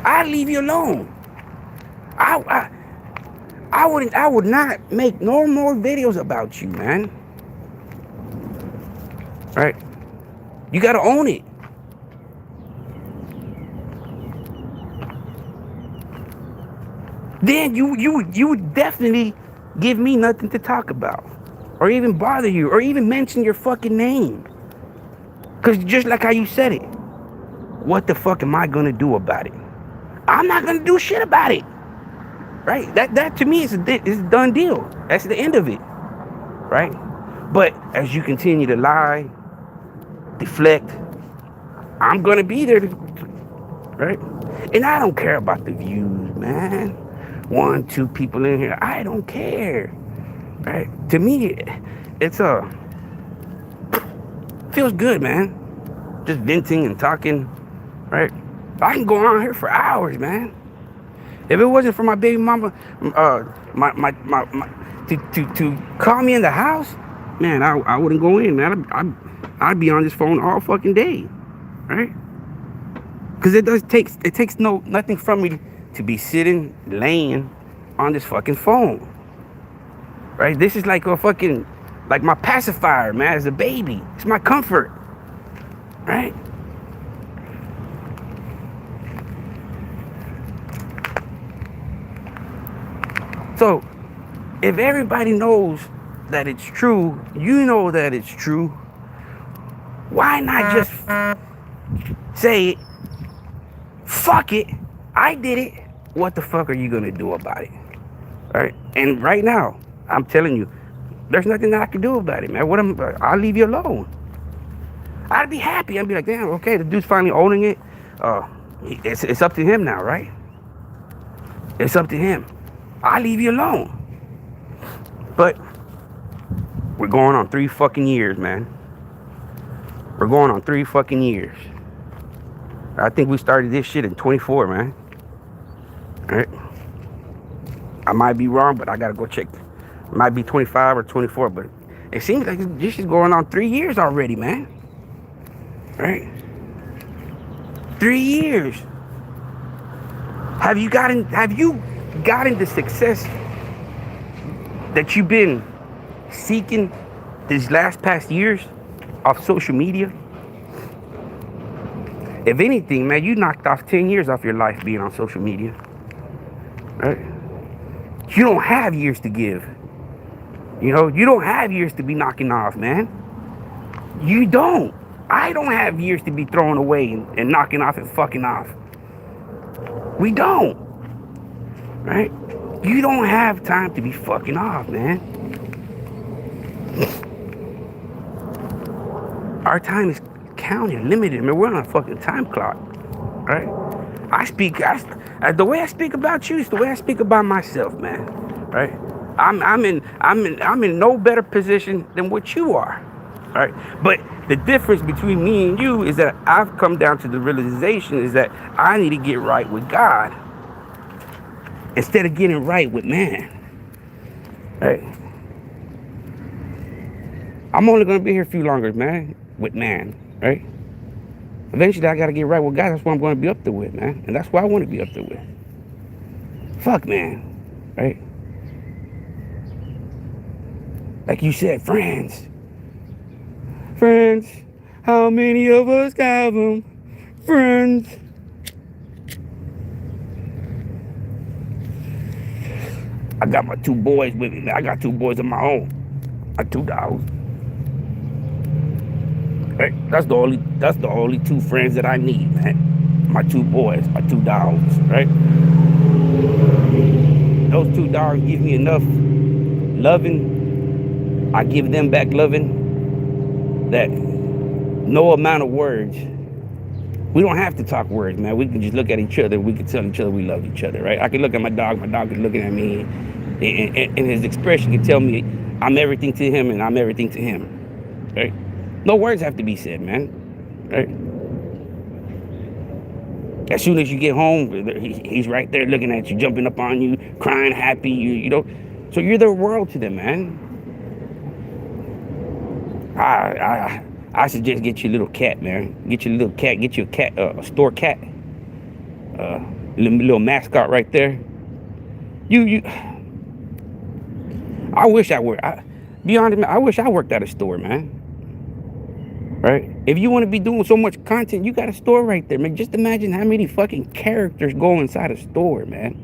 I'd leave you alone. I would not make no more videos about you, man. Right? You gotta own it. Then you would definitely give me nothing to talk about, or even bother you, or even mention your fucking name. Cause just like how you said it, what the fuck am I gonna do about it? I'm not gonna do shit about it. Right? That to me is a done deal. That's the end of it. Right? But as you continue to lie, deflect, I'm gonna be there. Right? And I don't care about the views, man. 1, 2 people in here. I don't care. Right? To me, it's feels good, man. Just venting and talking. Right? I can go on here for hours, man. If it wasn't for my baby mama, to call me in the house, man, I wouldn't go in, man. I'd be on this phone all fucking day, right? Because it takes nothing from me to be sitting, laying on this fucking phone, right? This is like like my pacifier, man, as a baby. It's my comfort, right? So, if everybody knows that it's true, you know that it's true, why not just say, fuck it, I did it. What the fuck are you gonna do about it? Right? And right now, I'm telling you, there's nothing that I can do about it, man. I'll leave you alone. I'd be happy. I'd be like, damn, okay, the dude's finally owning it. It's up to him now, right? It's up to him. I'll leave you alone. But we're going on 3 fucking years, man. We're going on 3 fucking years. I think we started this shit in 24, man. All right? I might be wrong, but I gotta go check. It might be 25 or 24, but it seems like this is going on 3 years already, man. All right? 3 years. Have you gotten the success that you've been seeking these past years off social media? If anything, man, you knocked off 10 years off your life being on social media. Right? You don't have years to give. You know, you don't have years to be knocking off, man. You don't. I don't have years to be throwing away and knocking off and fucking off. We don't. Right? You don't have time to be fucking off, man. Our time is counted, limited. I mean, we're on a fucking time clock, right? The way I speak about you is the way I speak about myself, man. Right? I'm in no better position than what you are, right? But the difference between me and you is that I've come down to the realization is that I need to get right with God instead of getting right with man, right? I'm only gonna be here a few longer, man, with man, right? Eventually, I gotta get right with God. That's what I'm gonna be up there with, man, and that's what I want to be up there with. Fuck, man, right? Like you said, friends. How many of us have them? Friends. I got my 2 boys with me, man. I got 2 boys of my own. I got 2 dogs. Hey, that's the only 2 friends that I need, man. My 2 boys, my 2 dogs, right? Those 2 dogs give me enough loving. I give them back loving that no amount of words. We don't have to talk words, man. We can just look at each other. We can tell each other we love each other, right? I can look at my dog is looking at me, and his expression can tell me I'm everything to him and I'm everything to him, right? No words have to be said, man, right? As soon as you get home, he's right there looking at you, jumping up on you, crying, happy, you know. So you're the world to them, man. I suggest get you a little cat, man. Get you a little cat. Get you a cat, a store cat, little mascot right there. I wish I were. Be honest, man. I wish I worked at a store, man. Right? If you want to be doing so much content, you got a store right there, man. Just imagine how many fucking characters go inside a store, man.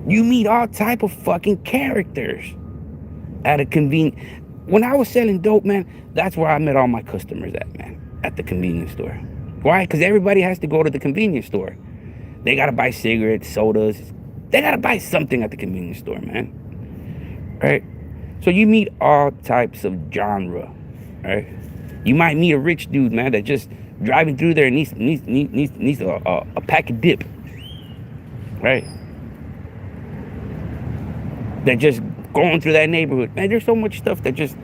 You meet all type of fucking characters at a convenient. When I was selling dope, man, that's where I met all my customers at, man. At the convenience store. Why? Because everybody has to go to the convenience store. They gotta buy cigarettes, sodas. They gotta buy something at the convenience store, man. Right? So you meet all types of genre. Right? You might meet a rich dude, man, that just driving through there and needs a pack of dip. Right? That just going through that neighborhood. Man, there's so much stuff that just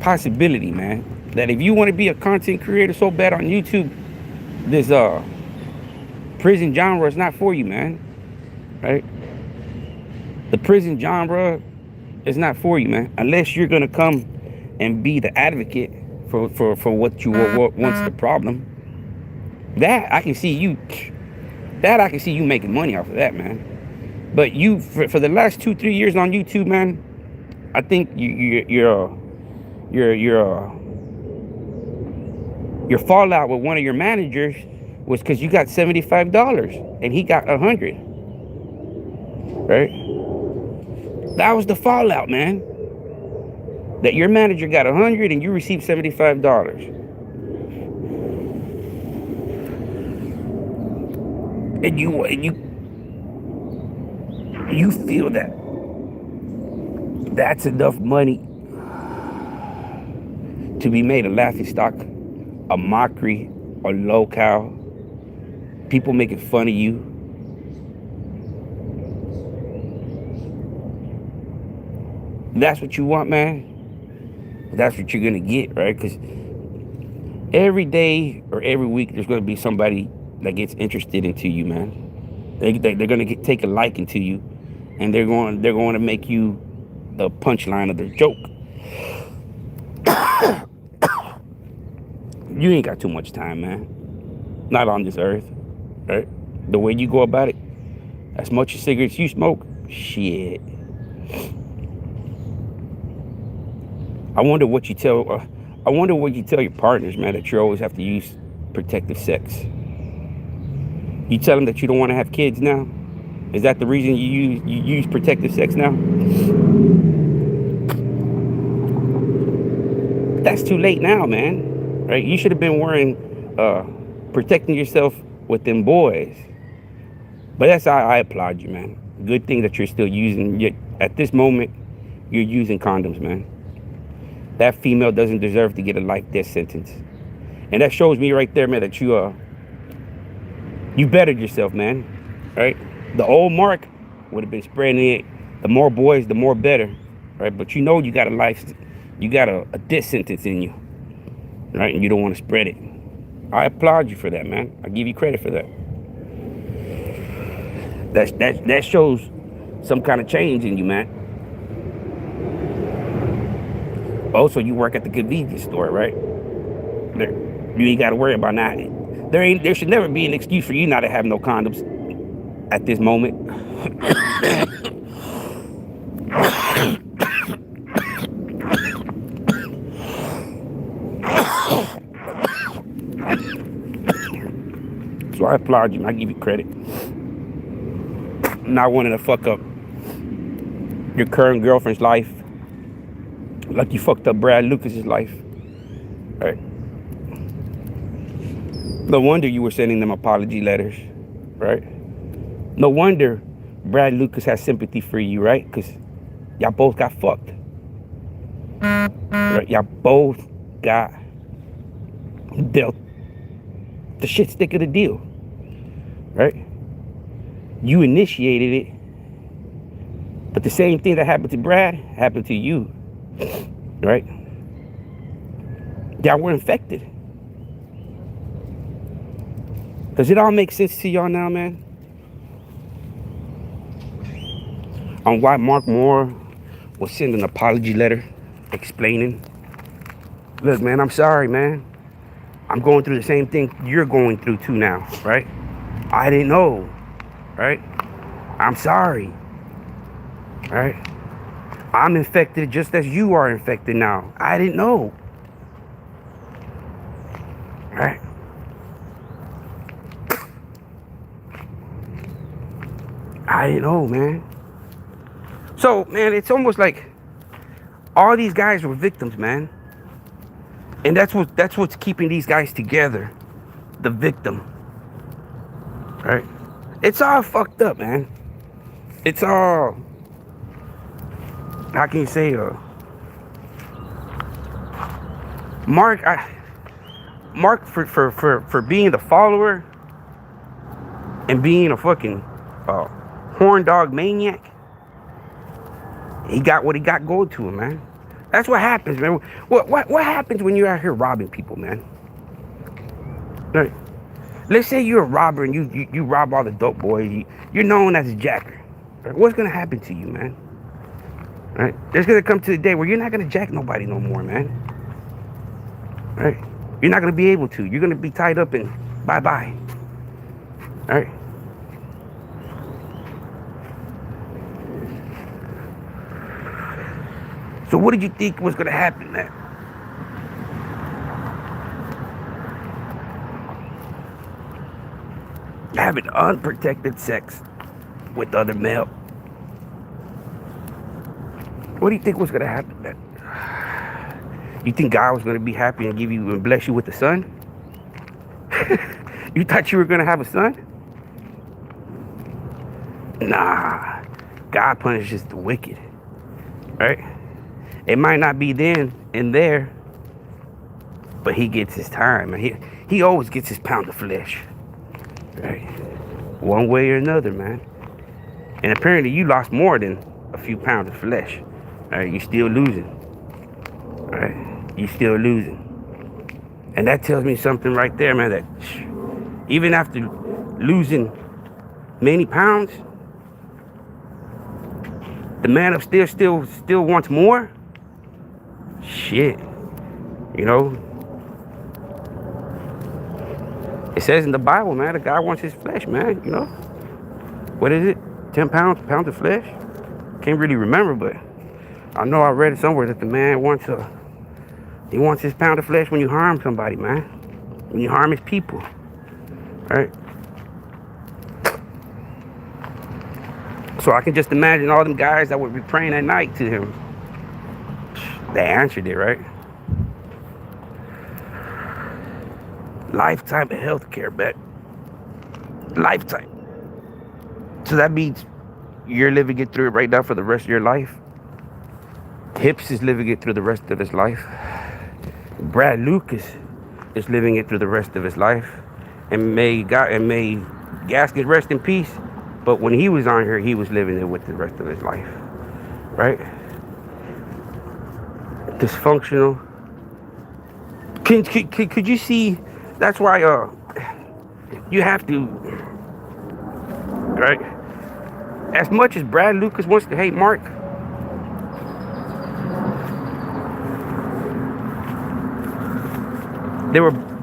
possibility, man. That if you want to be a content creator so bad on YouTube, this prison genre is not for you, man. Right? The prison genre It's not for you, man. Unless you're gonna come and be the advocate for what you what's the problem. That I can see you. That I can see you making money off of that, man. But you for the last 2-3 years on YouTube, man, I think your fallout with one of your managers was because you got $75 and he got 100, right? That was the fallout, man. That your manager got 100 and you received $75, and you feel that that's enough money to be made a laughing stock, a mockery, a lowcal, people making fun of you. That's what you want, man. That's what you're gonna get, right? Because every day or every week there's gonna be somebody that gets interested into you, man. They're gonna take a liking to you, and they're going to make you the punchline of their joke. You ain't got too much time, man. Not on this earth, right? The way you go about it, as much as cigarettes you smoke, shit. I wonder what you tell your partners, man, that you always have to use protective sex. You tell them that you don't want to have kids now? Is that the reason you use protective sex now? That's too late now, man. Right? You should have been protecting yourself with them boys. But that's how I applaud you, man. Good thing that you're still using. At this moment, you're using condoms, man. That female doesn't deserve to get a life death sentence. And that shows me right there, man, that you bettered yourself, man. Right? The old Mark would have been spreading it. The more boys, the more better. Right? But you know you got a death sentence in you. Right? And you don't want to spread it. I applaud you for that, man. I give you credit for that. That shows some kind of change in you, man. Also, you work at the convenience store, right? You ain't got to worry about that. There should never be an excuse for you not to have no condoms at this moment. So I applaud you, and I give you credit. Not wanting to fuck up your current girlfriend's life like you fucked up Brad Lucas's life. Right? No wonder you were sending them apology letters, right? No wonder Brad Lucas has sympathy for you, right? Because y'all both got fucked. Right? Y'all both got dealt the shit stick of the deal, right? You initiated it, but the same thing that happened to Brad happened to you, right? Y'all were infected. Does it all make sense to y'all now, man? On why Mark Moore will send an apology letter explaining, look, man, I'm sorry, man. I'm going through the same thing you're going through too now, right? I didn't know, right? I'm sorry, right? I'm infected just as you are infected now. I didn't know, right? I didn't know, man. So, man, it's almost like all these guys were victims, man. And that's what's keeping these guys together. The victim. Right? It's all fucked up, man. It's all, how can you say, Mark for being the follower and being a fucking horn dog maniac, he got what he got going to him, man. That's what happens, man. What happens when you're out here robbing people, man? Right. Let's say you're a robber and you rob all the dope boys. You're known as a jacker. Right? What's gonna happen to you, man? Right? There's gonna come to the day where you're not gonna jack nobody no more, man. Right? You're not gonna be able to. You're gonna be tied up and bye-bye. Right? So what did you think was gonna happen, man? Having unprotected sex with other male. What do you think was gonna happen, man? You think God was gonna be happy and give you and bless you with a son? You thought you were gonna have a son? Nah. God punishes the wicked. Right? It might not be then and there, but he gets his time. And he always gets his pound of flesh. Right? One way or another, man. And apparently you lost more than a few pounds of flesh. Right? You still losing. Right? You still losing. And that tells me something right there, man, that even after losing many pounds, the man upstairs still wants more. Shit. You know? It says in the Bible, man, the guy wants his flesh, man, you know? What is it? 10 pounds of flesh? Can't really remember, but I know I read it somewhere that the man wants his pound of flesh when you harm somebody, man. When you harm his people. Right? So I can just imagine all them guys that would be praying at night to him. They answered it, right? Lifetime of healthcare, bet. Lifetime. So that means you're living it through it right now for the rest of your life. Hips is living it through the rest of his life. Brad Lucas is living it through the rest of his life. And may Gasket rest in peace. But when he was on here, he was living it with the rest of his life. Right? Dysfunctional. Could you see? That's why you have to, right? As much as Brad Lucas wants to hate Mark,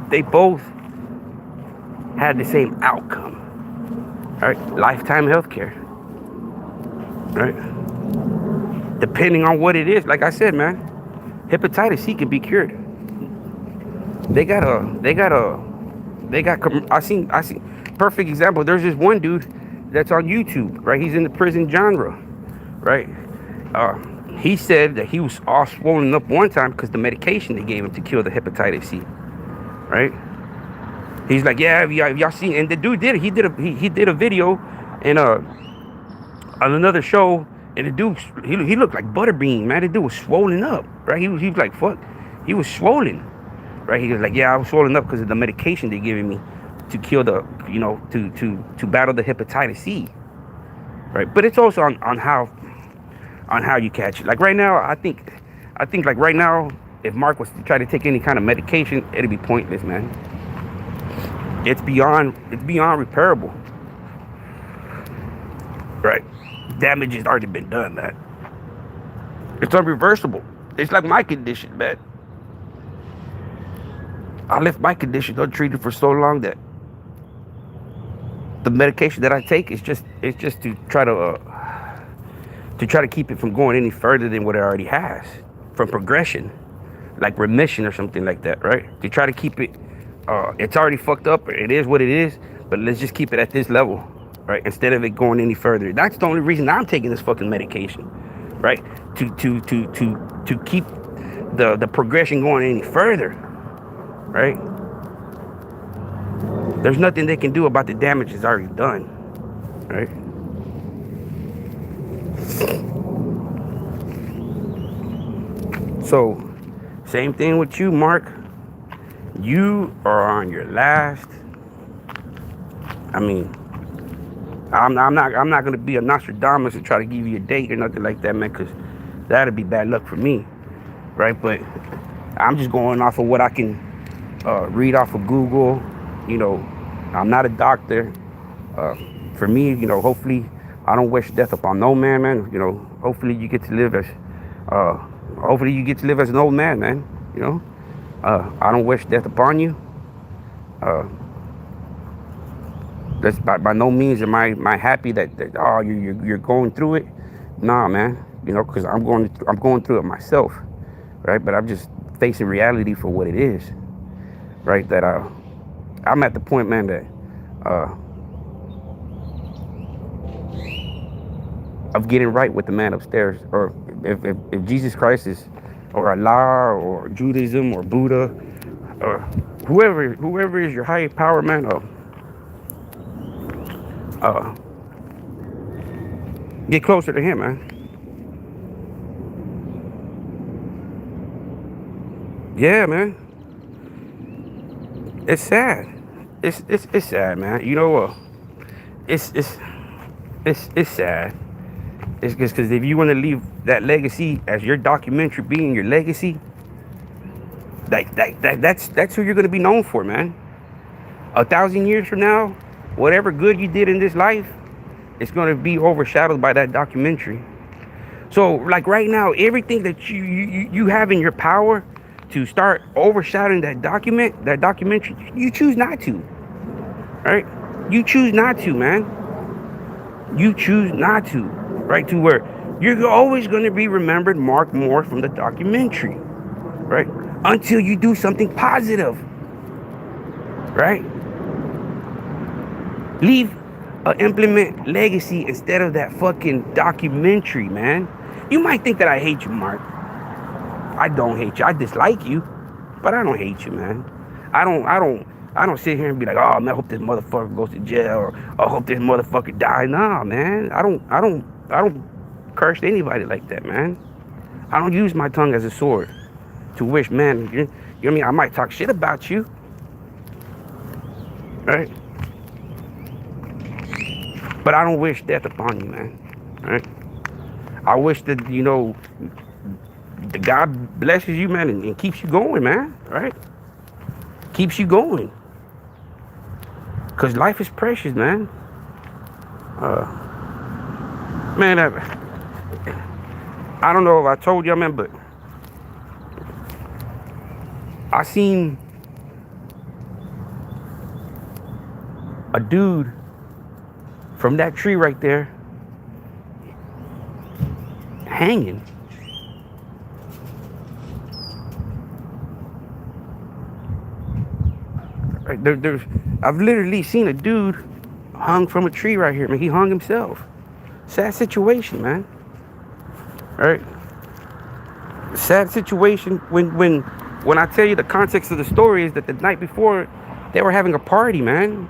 they both had the same outcome. Right? Lifetime healthcare. Right? Depending on what it is, like I said, man, hepatitis C can be cured. I seen perfect example. There's this one dude that's on YouTube, right? He's in the prison genre, right? He said that he was all swollen up one time because the medication they gave him to kill the hepatitis C, right? He's like, yeah, y'all seen? And the dude did it. He did a video, and on another show, and the dude he looked like Butterbean, man. The dude was swollen up, right? He was like, fuck, he was swollen. Right, he was like, yeah, I was swollen up because of the medication they're giving me to kill the, you know, to battle the hepatitis C. Right, but it's also on how you catch it. Like right now, I think like right now, if Mark was to try to take any kind of medication, it'd be pointless, man. It's beyond repairable. Right, damage has already been done, man. It's unreversible. It's like my condition, man. I left my condition untreated for so long that the medication that I take is just to try to keep it from going any further than what it already has, from progression, like remission or something like that, right? To try to keep it, it's already fucked up. It is what it is, but let's just keep it at this level, right? Instead of it going any further. That's the only reason I'm taking this fucking medication, right? To keep the progression going any further. Right? There's nothing they can do about the damage that's already done. Right? So, same thing with you, Mark. You are on your last. I mean, I'm not gonna be a Nostradamus and try to give you a date or nothing like that, man, because that'd be bad luck for me. Right? But I'm just going off of what I can read off of Google. You know, I'm not a doctor. For me, you know, hopefully I don't wish death upon no man. You know, hopefully you get to live as Uh, hopefully you get to live as an old man, man. You know, I don't wish death upon you. Uh, that's by no means am I happy that oh you're going through it. Nah, man. You know, because I'm going through it myself, right? But I'm just facing reality for what it is, right? That I'm at the point, man, that uh, of getting right with the man upstairs, or if Jesus Christ is, or Allah, or Judaism, or Buddha, or whoever is your higher power, man. Uh, get closer to him, man. Yeah, man. It's sad. It's sad, man. You know, it's it's it's sad. It's just because if you want to leave that legacy as your documentary being your legacy, that's who you're gonna be known for, man. 1,000 years from now, whatever good you did in this life, it's gonna be overshadowed by that documentary. So, like right now, everything that you have in your power to start overshadowing that documentary, you choose not to, right? You choose not to, man. You choose not to, right? To where you're always going to be remembered, Mark Moore, from the documentary, right? Until you do something positive, right? Leave implement legacy instead of that fucking documentary, man. You might think that I hate you, Mark. I don't hate you. I dislike you, but I don't hate you, man. I don't sit here and be like, oh man, I hope this motherfucker goes to jail, or I hope this motherfucker dies. Nah, man. I don't curse anybody like that, man. I don't use my tongue as a sword to wish, man. You know what I mean? I might talk shit about you, right? But I don't wish death upon you, man. Right? I wish that, you know, the God blesses you, man, and keeps you going, man. Right? Keeps you going. Because life is precious, man. Man, I don't know if I told y'all, man, but I seen a dude from that tree right there hanging. Right there's I've literally seen a dude hung from a tree right here, man. He hung himself. Sad situation, man. All right. Sad situation when I tell you the context of the story is that the night before they were having a party, man.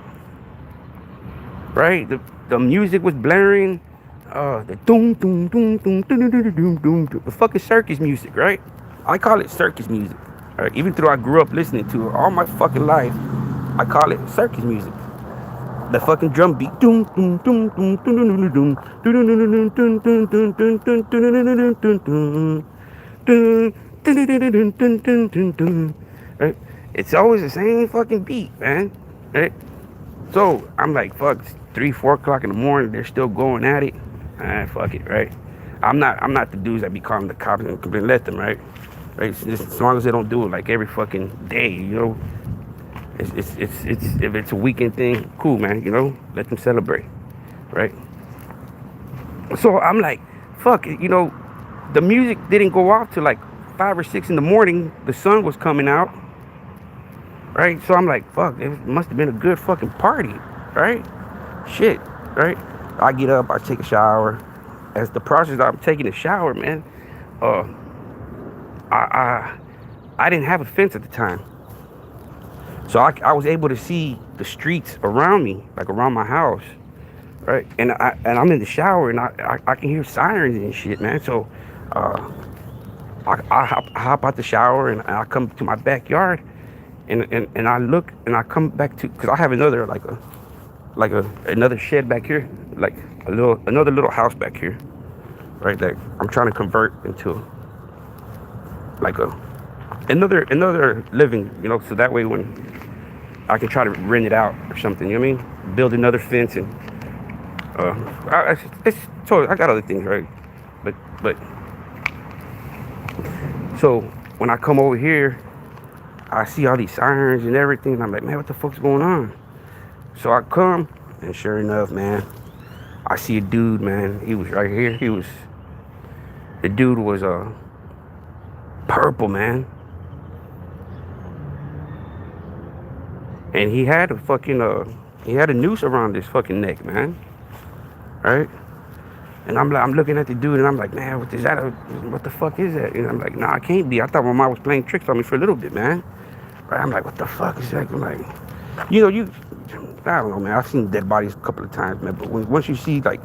Right? The music was blaring. The doom doom doom doom doom doom doom doom. The fucking circus music, right? I call it circus music. All right? Even though I grew up listening to it all my fucking life, I call it circus music. The fucking drum beat. Doom doom doom doom doom doom doom doom. Right? It's always the same fucking beat, man. Right? So I'm like, fuck, it's 3-4 o'clock in the morning. They're still going at it. Fuck it, right? I'm not the dudes that be calling the cops and let them, right? Right? Just as long as they don't do it like every fucking day, you know. It's if it's a weekend thing, cool, man. You know, let them celebrate, right? So I'm like, fuck it, you know. The music didn't go off till like 5 or 6 in the morning. The sun was coming out. Right? So I'm like, fuck, it must have been a good fucking party, right? Shit, right? I get up, I take a shower. As the process I'm taking a shower, man, I didn't have a fence at the time. So I was able to see the streets around me, like around my house, right? And I'm in the shower and I can hear sirens and shit, man. So I hop out the shower and I come to my backyard. And I look and I come back to, because I have another another shed back here, like another little house back here, right? That I'm trying to convert into like another living, you know, so that way when I can try to rent it out or something, you know what I mean? Build another fence and so I got other things, right? But So when I come over here, I see all these sirens and everything. And I'm like, man, what the fuck's going on? So I come, and sure enough, man, I see a dude, man. He was right here. The dude was purple, man. And he had a noose around his fucking neck, man. Right? And I'm looking at the dude, and I'm like, man, what the fuck is that? And I'm like, nah, it can't be. I thought my mom was playing tricks on me for a little bit, man. Right? I'm like, what the fuck is that? I'm like, I don't know, man. I've seen dead bodies a couple of times, man. But once you see like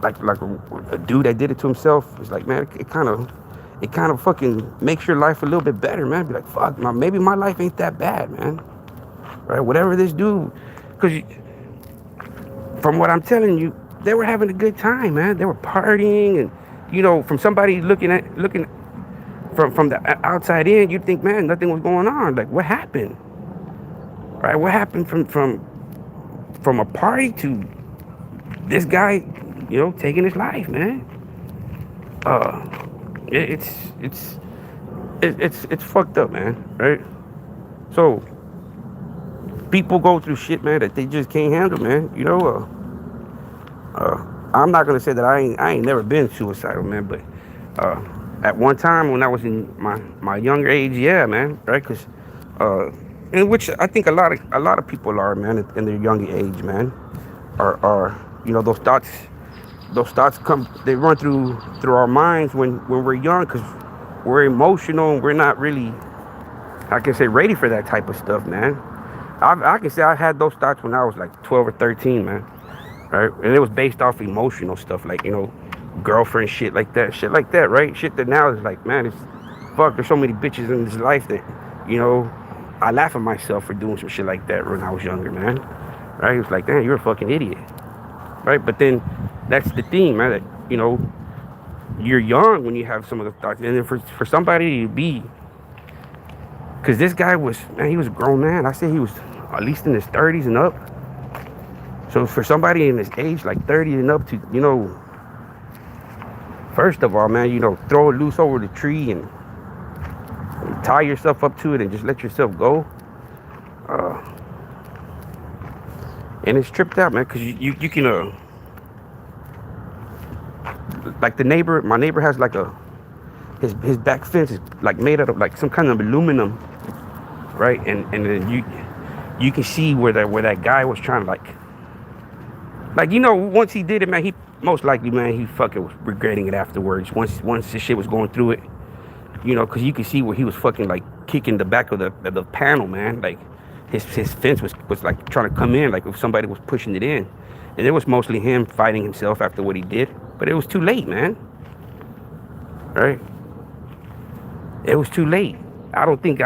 a dude that did it to himself, it's like, man, it kind of fucking makes your life a little bit better, man. Be like, fuck, man, maybe my life ain't that bad, man. Right? Whatever this dude, because from what I'm telling you, they were having a good time, man. They were partying, and from somebody looking from the outside in, you'd think, man, nothing was going on. Like, what happened? Right? What happened from a party to this guy, taking his life, man? It's fucked up, man. Right? So people go through shit, man, that they just can't handle, man. I'm not gonna say that I ain't never been suicidal, man, but at one time when I was in my younger age, yeah, man, right? Because in which I think a lot of people are, man, in their younger age, man, are those thoughts come, they run through our minds when we're young, because we're emotional and we're not really, I can say, ready for that type of stuff, man. I can say I had those thoughts when I was like 12 or 13, man. Right? And it was based off emotional stuff, like, girlfriend shit like that, right? Shit that now is like, man, it's fuck, there's so many bitches in this life that, I laugh at myself for doing some shit like that when I was younger, man. Right? It's like, damn, you're a fucking idiot. Right? But then that's the thing, man, that, you're young when you have some of the thoughts. And then for somebody to be, because this guy was, man, he was a grown man. I say he was at least in his 30s and up. So for somebody in his age, like 30 and up, to, first of all, man, throw it loose over the tree and tie yourself up to it and just let yourself go. And it's tripped out, man, because you can, like my neighbor has like his back fence is like made out of like some kind of aluminum, right? And then you can see where that guy was trying to like, once he did it, man, he most likely, man, he fucking was regretting it afterwards. Once this shit was going through it, because you could see where he was fucking like kicking the back of the panel, man. Like his fence was like trying to come in, like if somebody was pushing it in, and it was mostly him fighting himself after what he did. But it was too late, man. Right? It was too late. I don't think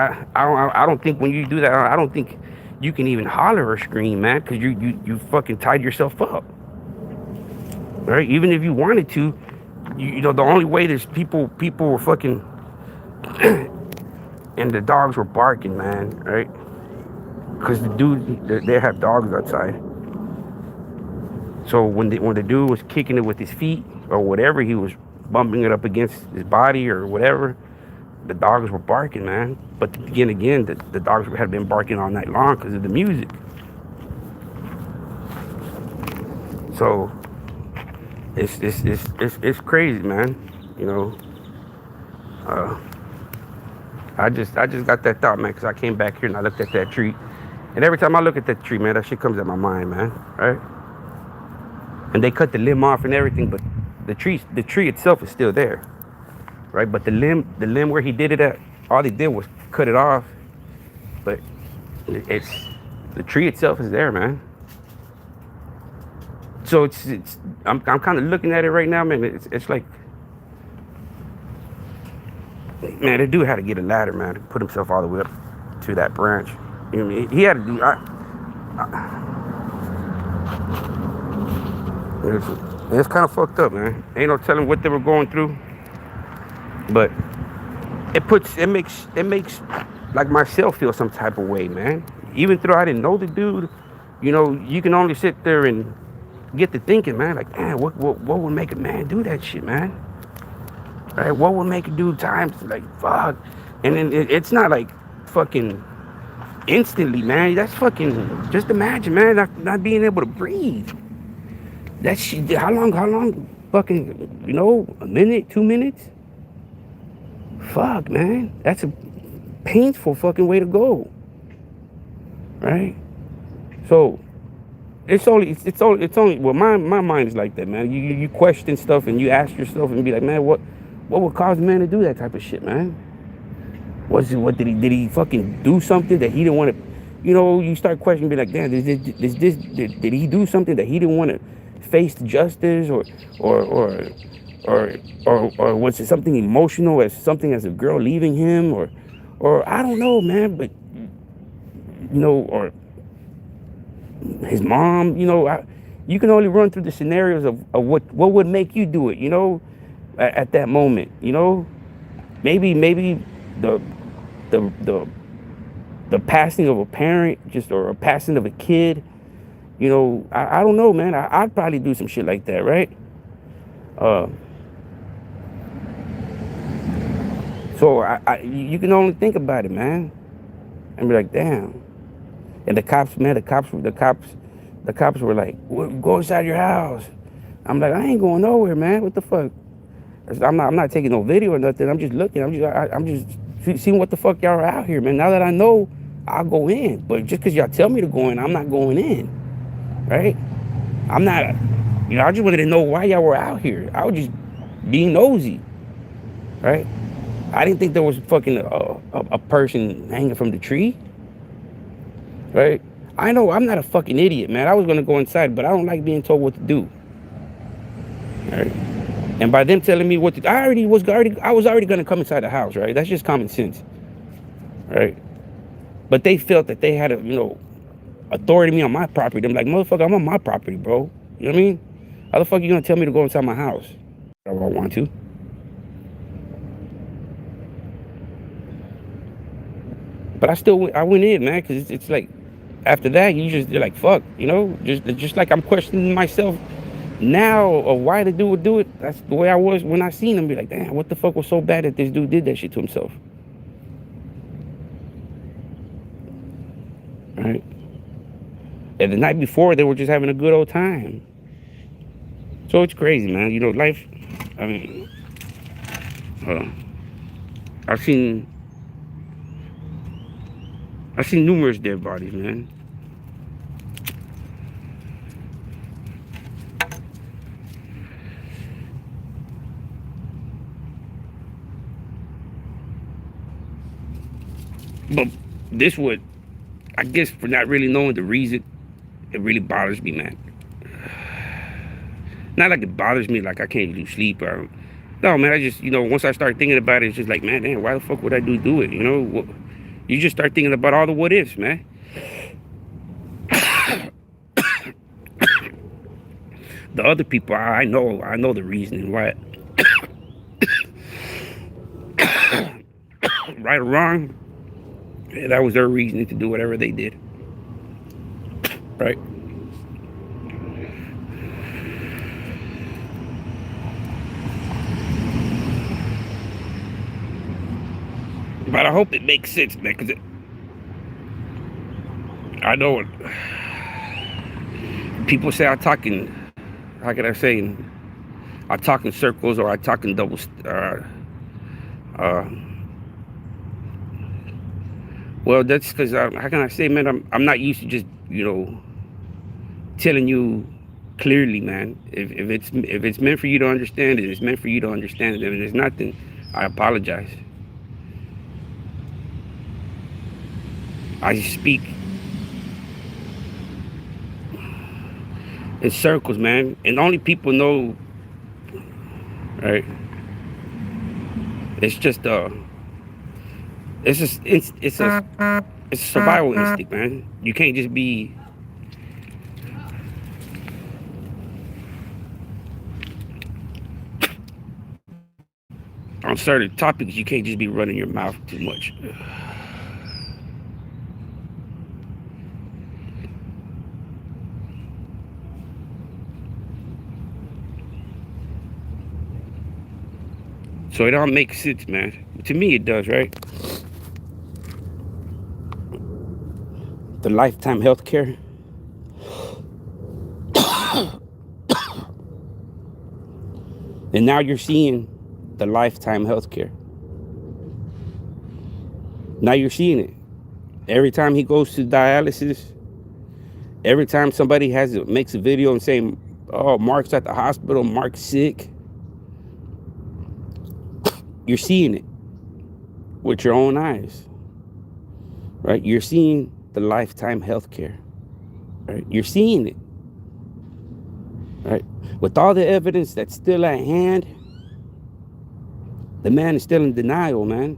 when you do that, I don't think you can even holler or scream, man, because you fucking tied yourself up. Right? Even if you wanted to, the only way there's people were fucking and the dogs were barking, man, right? Because the dude, they have dogs outside. So when the dude was kicking it with his feet or whatever, he was bumping it up against his body or whatever, the dogs were barking, man. But again, the dogs had been barking all night long because of the music. So it's crazy, man. I just got that thought, man, because I came back here and I looked at that tree, and every time I look at that tree, man, that shit comes at my mind, man. Right? And they cut the limb off and everything, but the tree itself is still there, right? But the limb where he did it at, all he did was cut it off, but it's the tree itself is there, man. So I'm kind of looking at it right now, man. It's like, man, the dude had to get a ladder, man, to put himself all the way up to that branch. You know what I mean? He had to do. It's kind of fucked up, man. Ain't no telling what they were going through, but it makes like myself feel some type of way, man. Even though I didn't know the dude, you can only sit there and get to thinking, man, like, man, what would make a man do that shit, man? right? What would make you do times like fuck? And then it's not like fucking instantly, man. That's fucking. Just imagine, man, not being able to breathe. That shit. How long? How long? Fucking. A minute, 2 minutes. Fuck, man. That's a painful fucking way to go, right? So it's only. Well, my mind is like that, man. You question stuff and you ask yourself and be like, man, what would cause a man to do that type of shit, man? What did he fucking do something that he didn't want to? You start questioning, be like, damn, did he do something that he didn't want to face justice, or or or was it something emotional, as a girl leaving him, or I don't know, man, but or his mom, you can only run through the scenarios of what would make you do it, at that moment, maybe the the the the passing of a parent, or a passing of a kid. I don't know, man. I'd probably do some shit like that, right? Uh, so you can only think about it, man, and be like, damn. And the cops, man, the cops were like, go inside your house. I'm like, I ain't going nowhere, man. What the fuck? I'm not taking no video or nothing. I'm just looking. I'm just seeing what the fuck y'all are out here, man. Now that I know, I'll go in. But just because y'all tell me to go in, I'm not going in, right? I'm not, I just wanted to know why y'all were out here. I was just being nosy, right? I didn't think there was fucking a person hanging from the tree, right? I know I'm not a fucking idiot, man. I was gonna go inside, but I don't like being told what to do, right? And by them telling me what to, I was already gonna come inside the house, right? That's just common sense, right? But they felt that they had authority me on my property. I'm like, motherfucker, I'm on my property, bro. You know what I mean? How the fuck you gonna tell me to go inside my house? I don't want to. But I went in, man, because it's like, after that, you're like, fuck, just like I'm questioning myself now of why the dude would do it. That's the way I was when I seen him. Be like, damn, what the fuck was so bad that this dude did that shit to himself? Right? And the night before, they were just having a good old time. So it's crazy, man. Life, I mean, I've seen numerous dead bodies, man. But this would, I guess, for not really knowing the reason, it really bothers me, man. Not like it bothers me like I can't do sleep or, no, man. I just, once I start thinking about it, it's just like, man, damn, why the fuck would I do it? You just start thinking about all the what ifs, man. The other people, I know the reasoning why. Right or wrong, that was their reasoning to do whatever they did, right? But I hope it makes sense, man, because I know it. People say I talk in, how can I say, I talk in circles, or I talk in double, well, that's because, how can I say, man, I'm not used to just, telling you clearly, man. If it's meant for you to understand it, it's meant for you to understand it. If it's not, then I apologize. I speak in circles, man, and only people know, right? It's just it's a survival instinct, man. You can't just be on certain topics. You can't just be running your mouth too much. So it all makes sense, man. To me, it does, right? The lifetime health care. And now you're seeing the lifetime health care. Now you're seeing it. Every time he goes to dialysis, every time somebody makes a video and saying, oh, Mark's at the hospital, Mark's sick, you're seeing it with your own eyes, right? You're seeing the lifetime health care, right? You're seeing it, right? With all the evidence that's still at hand, the man is still in denial, man.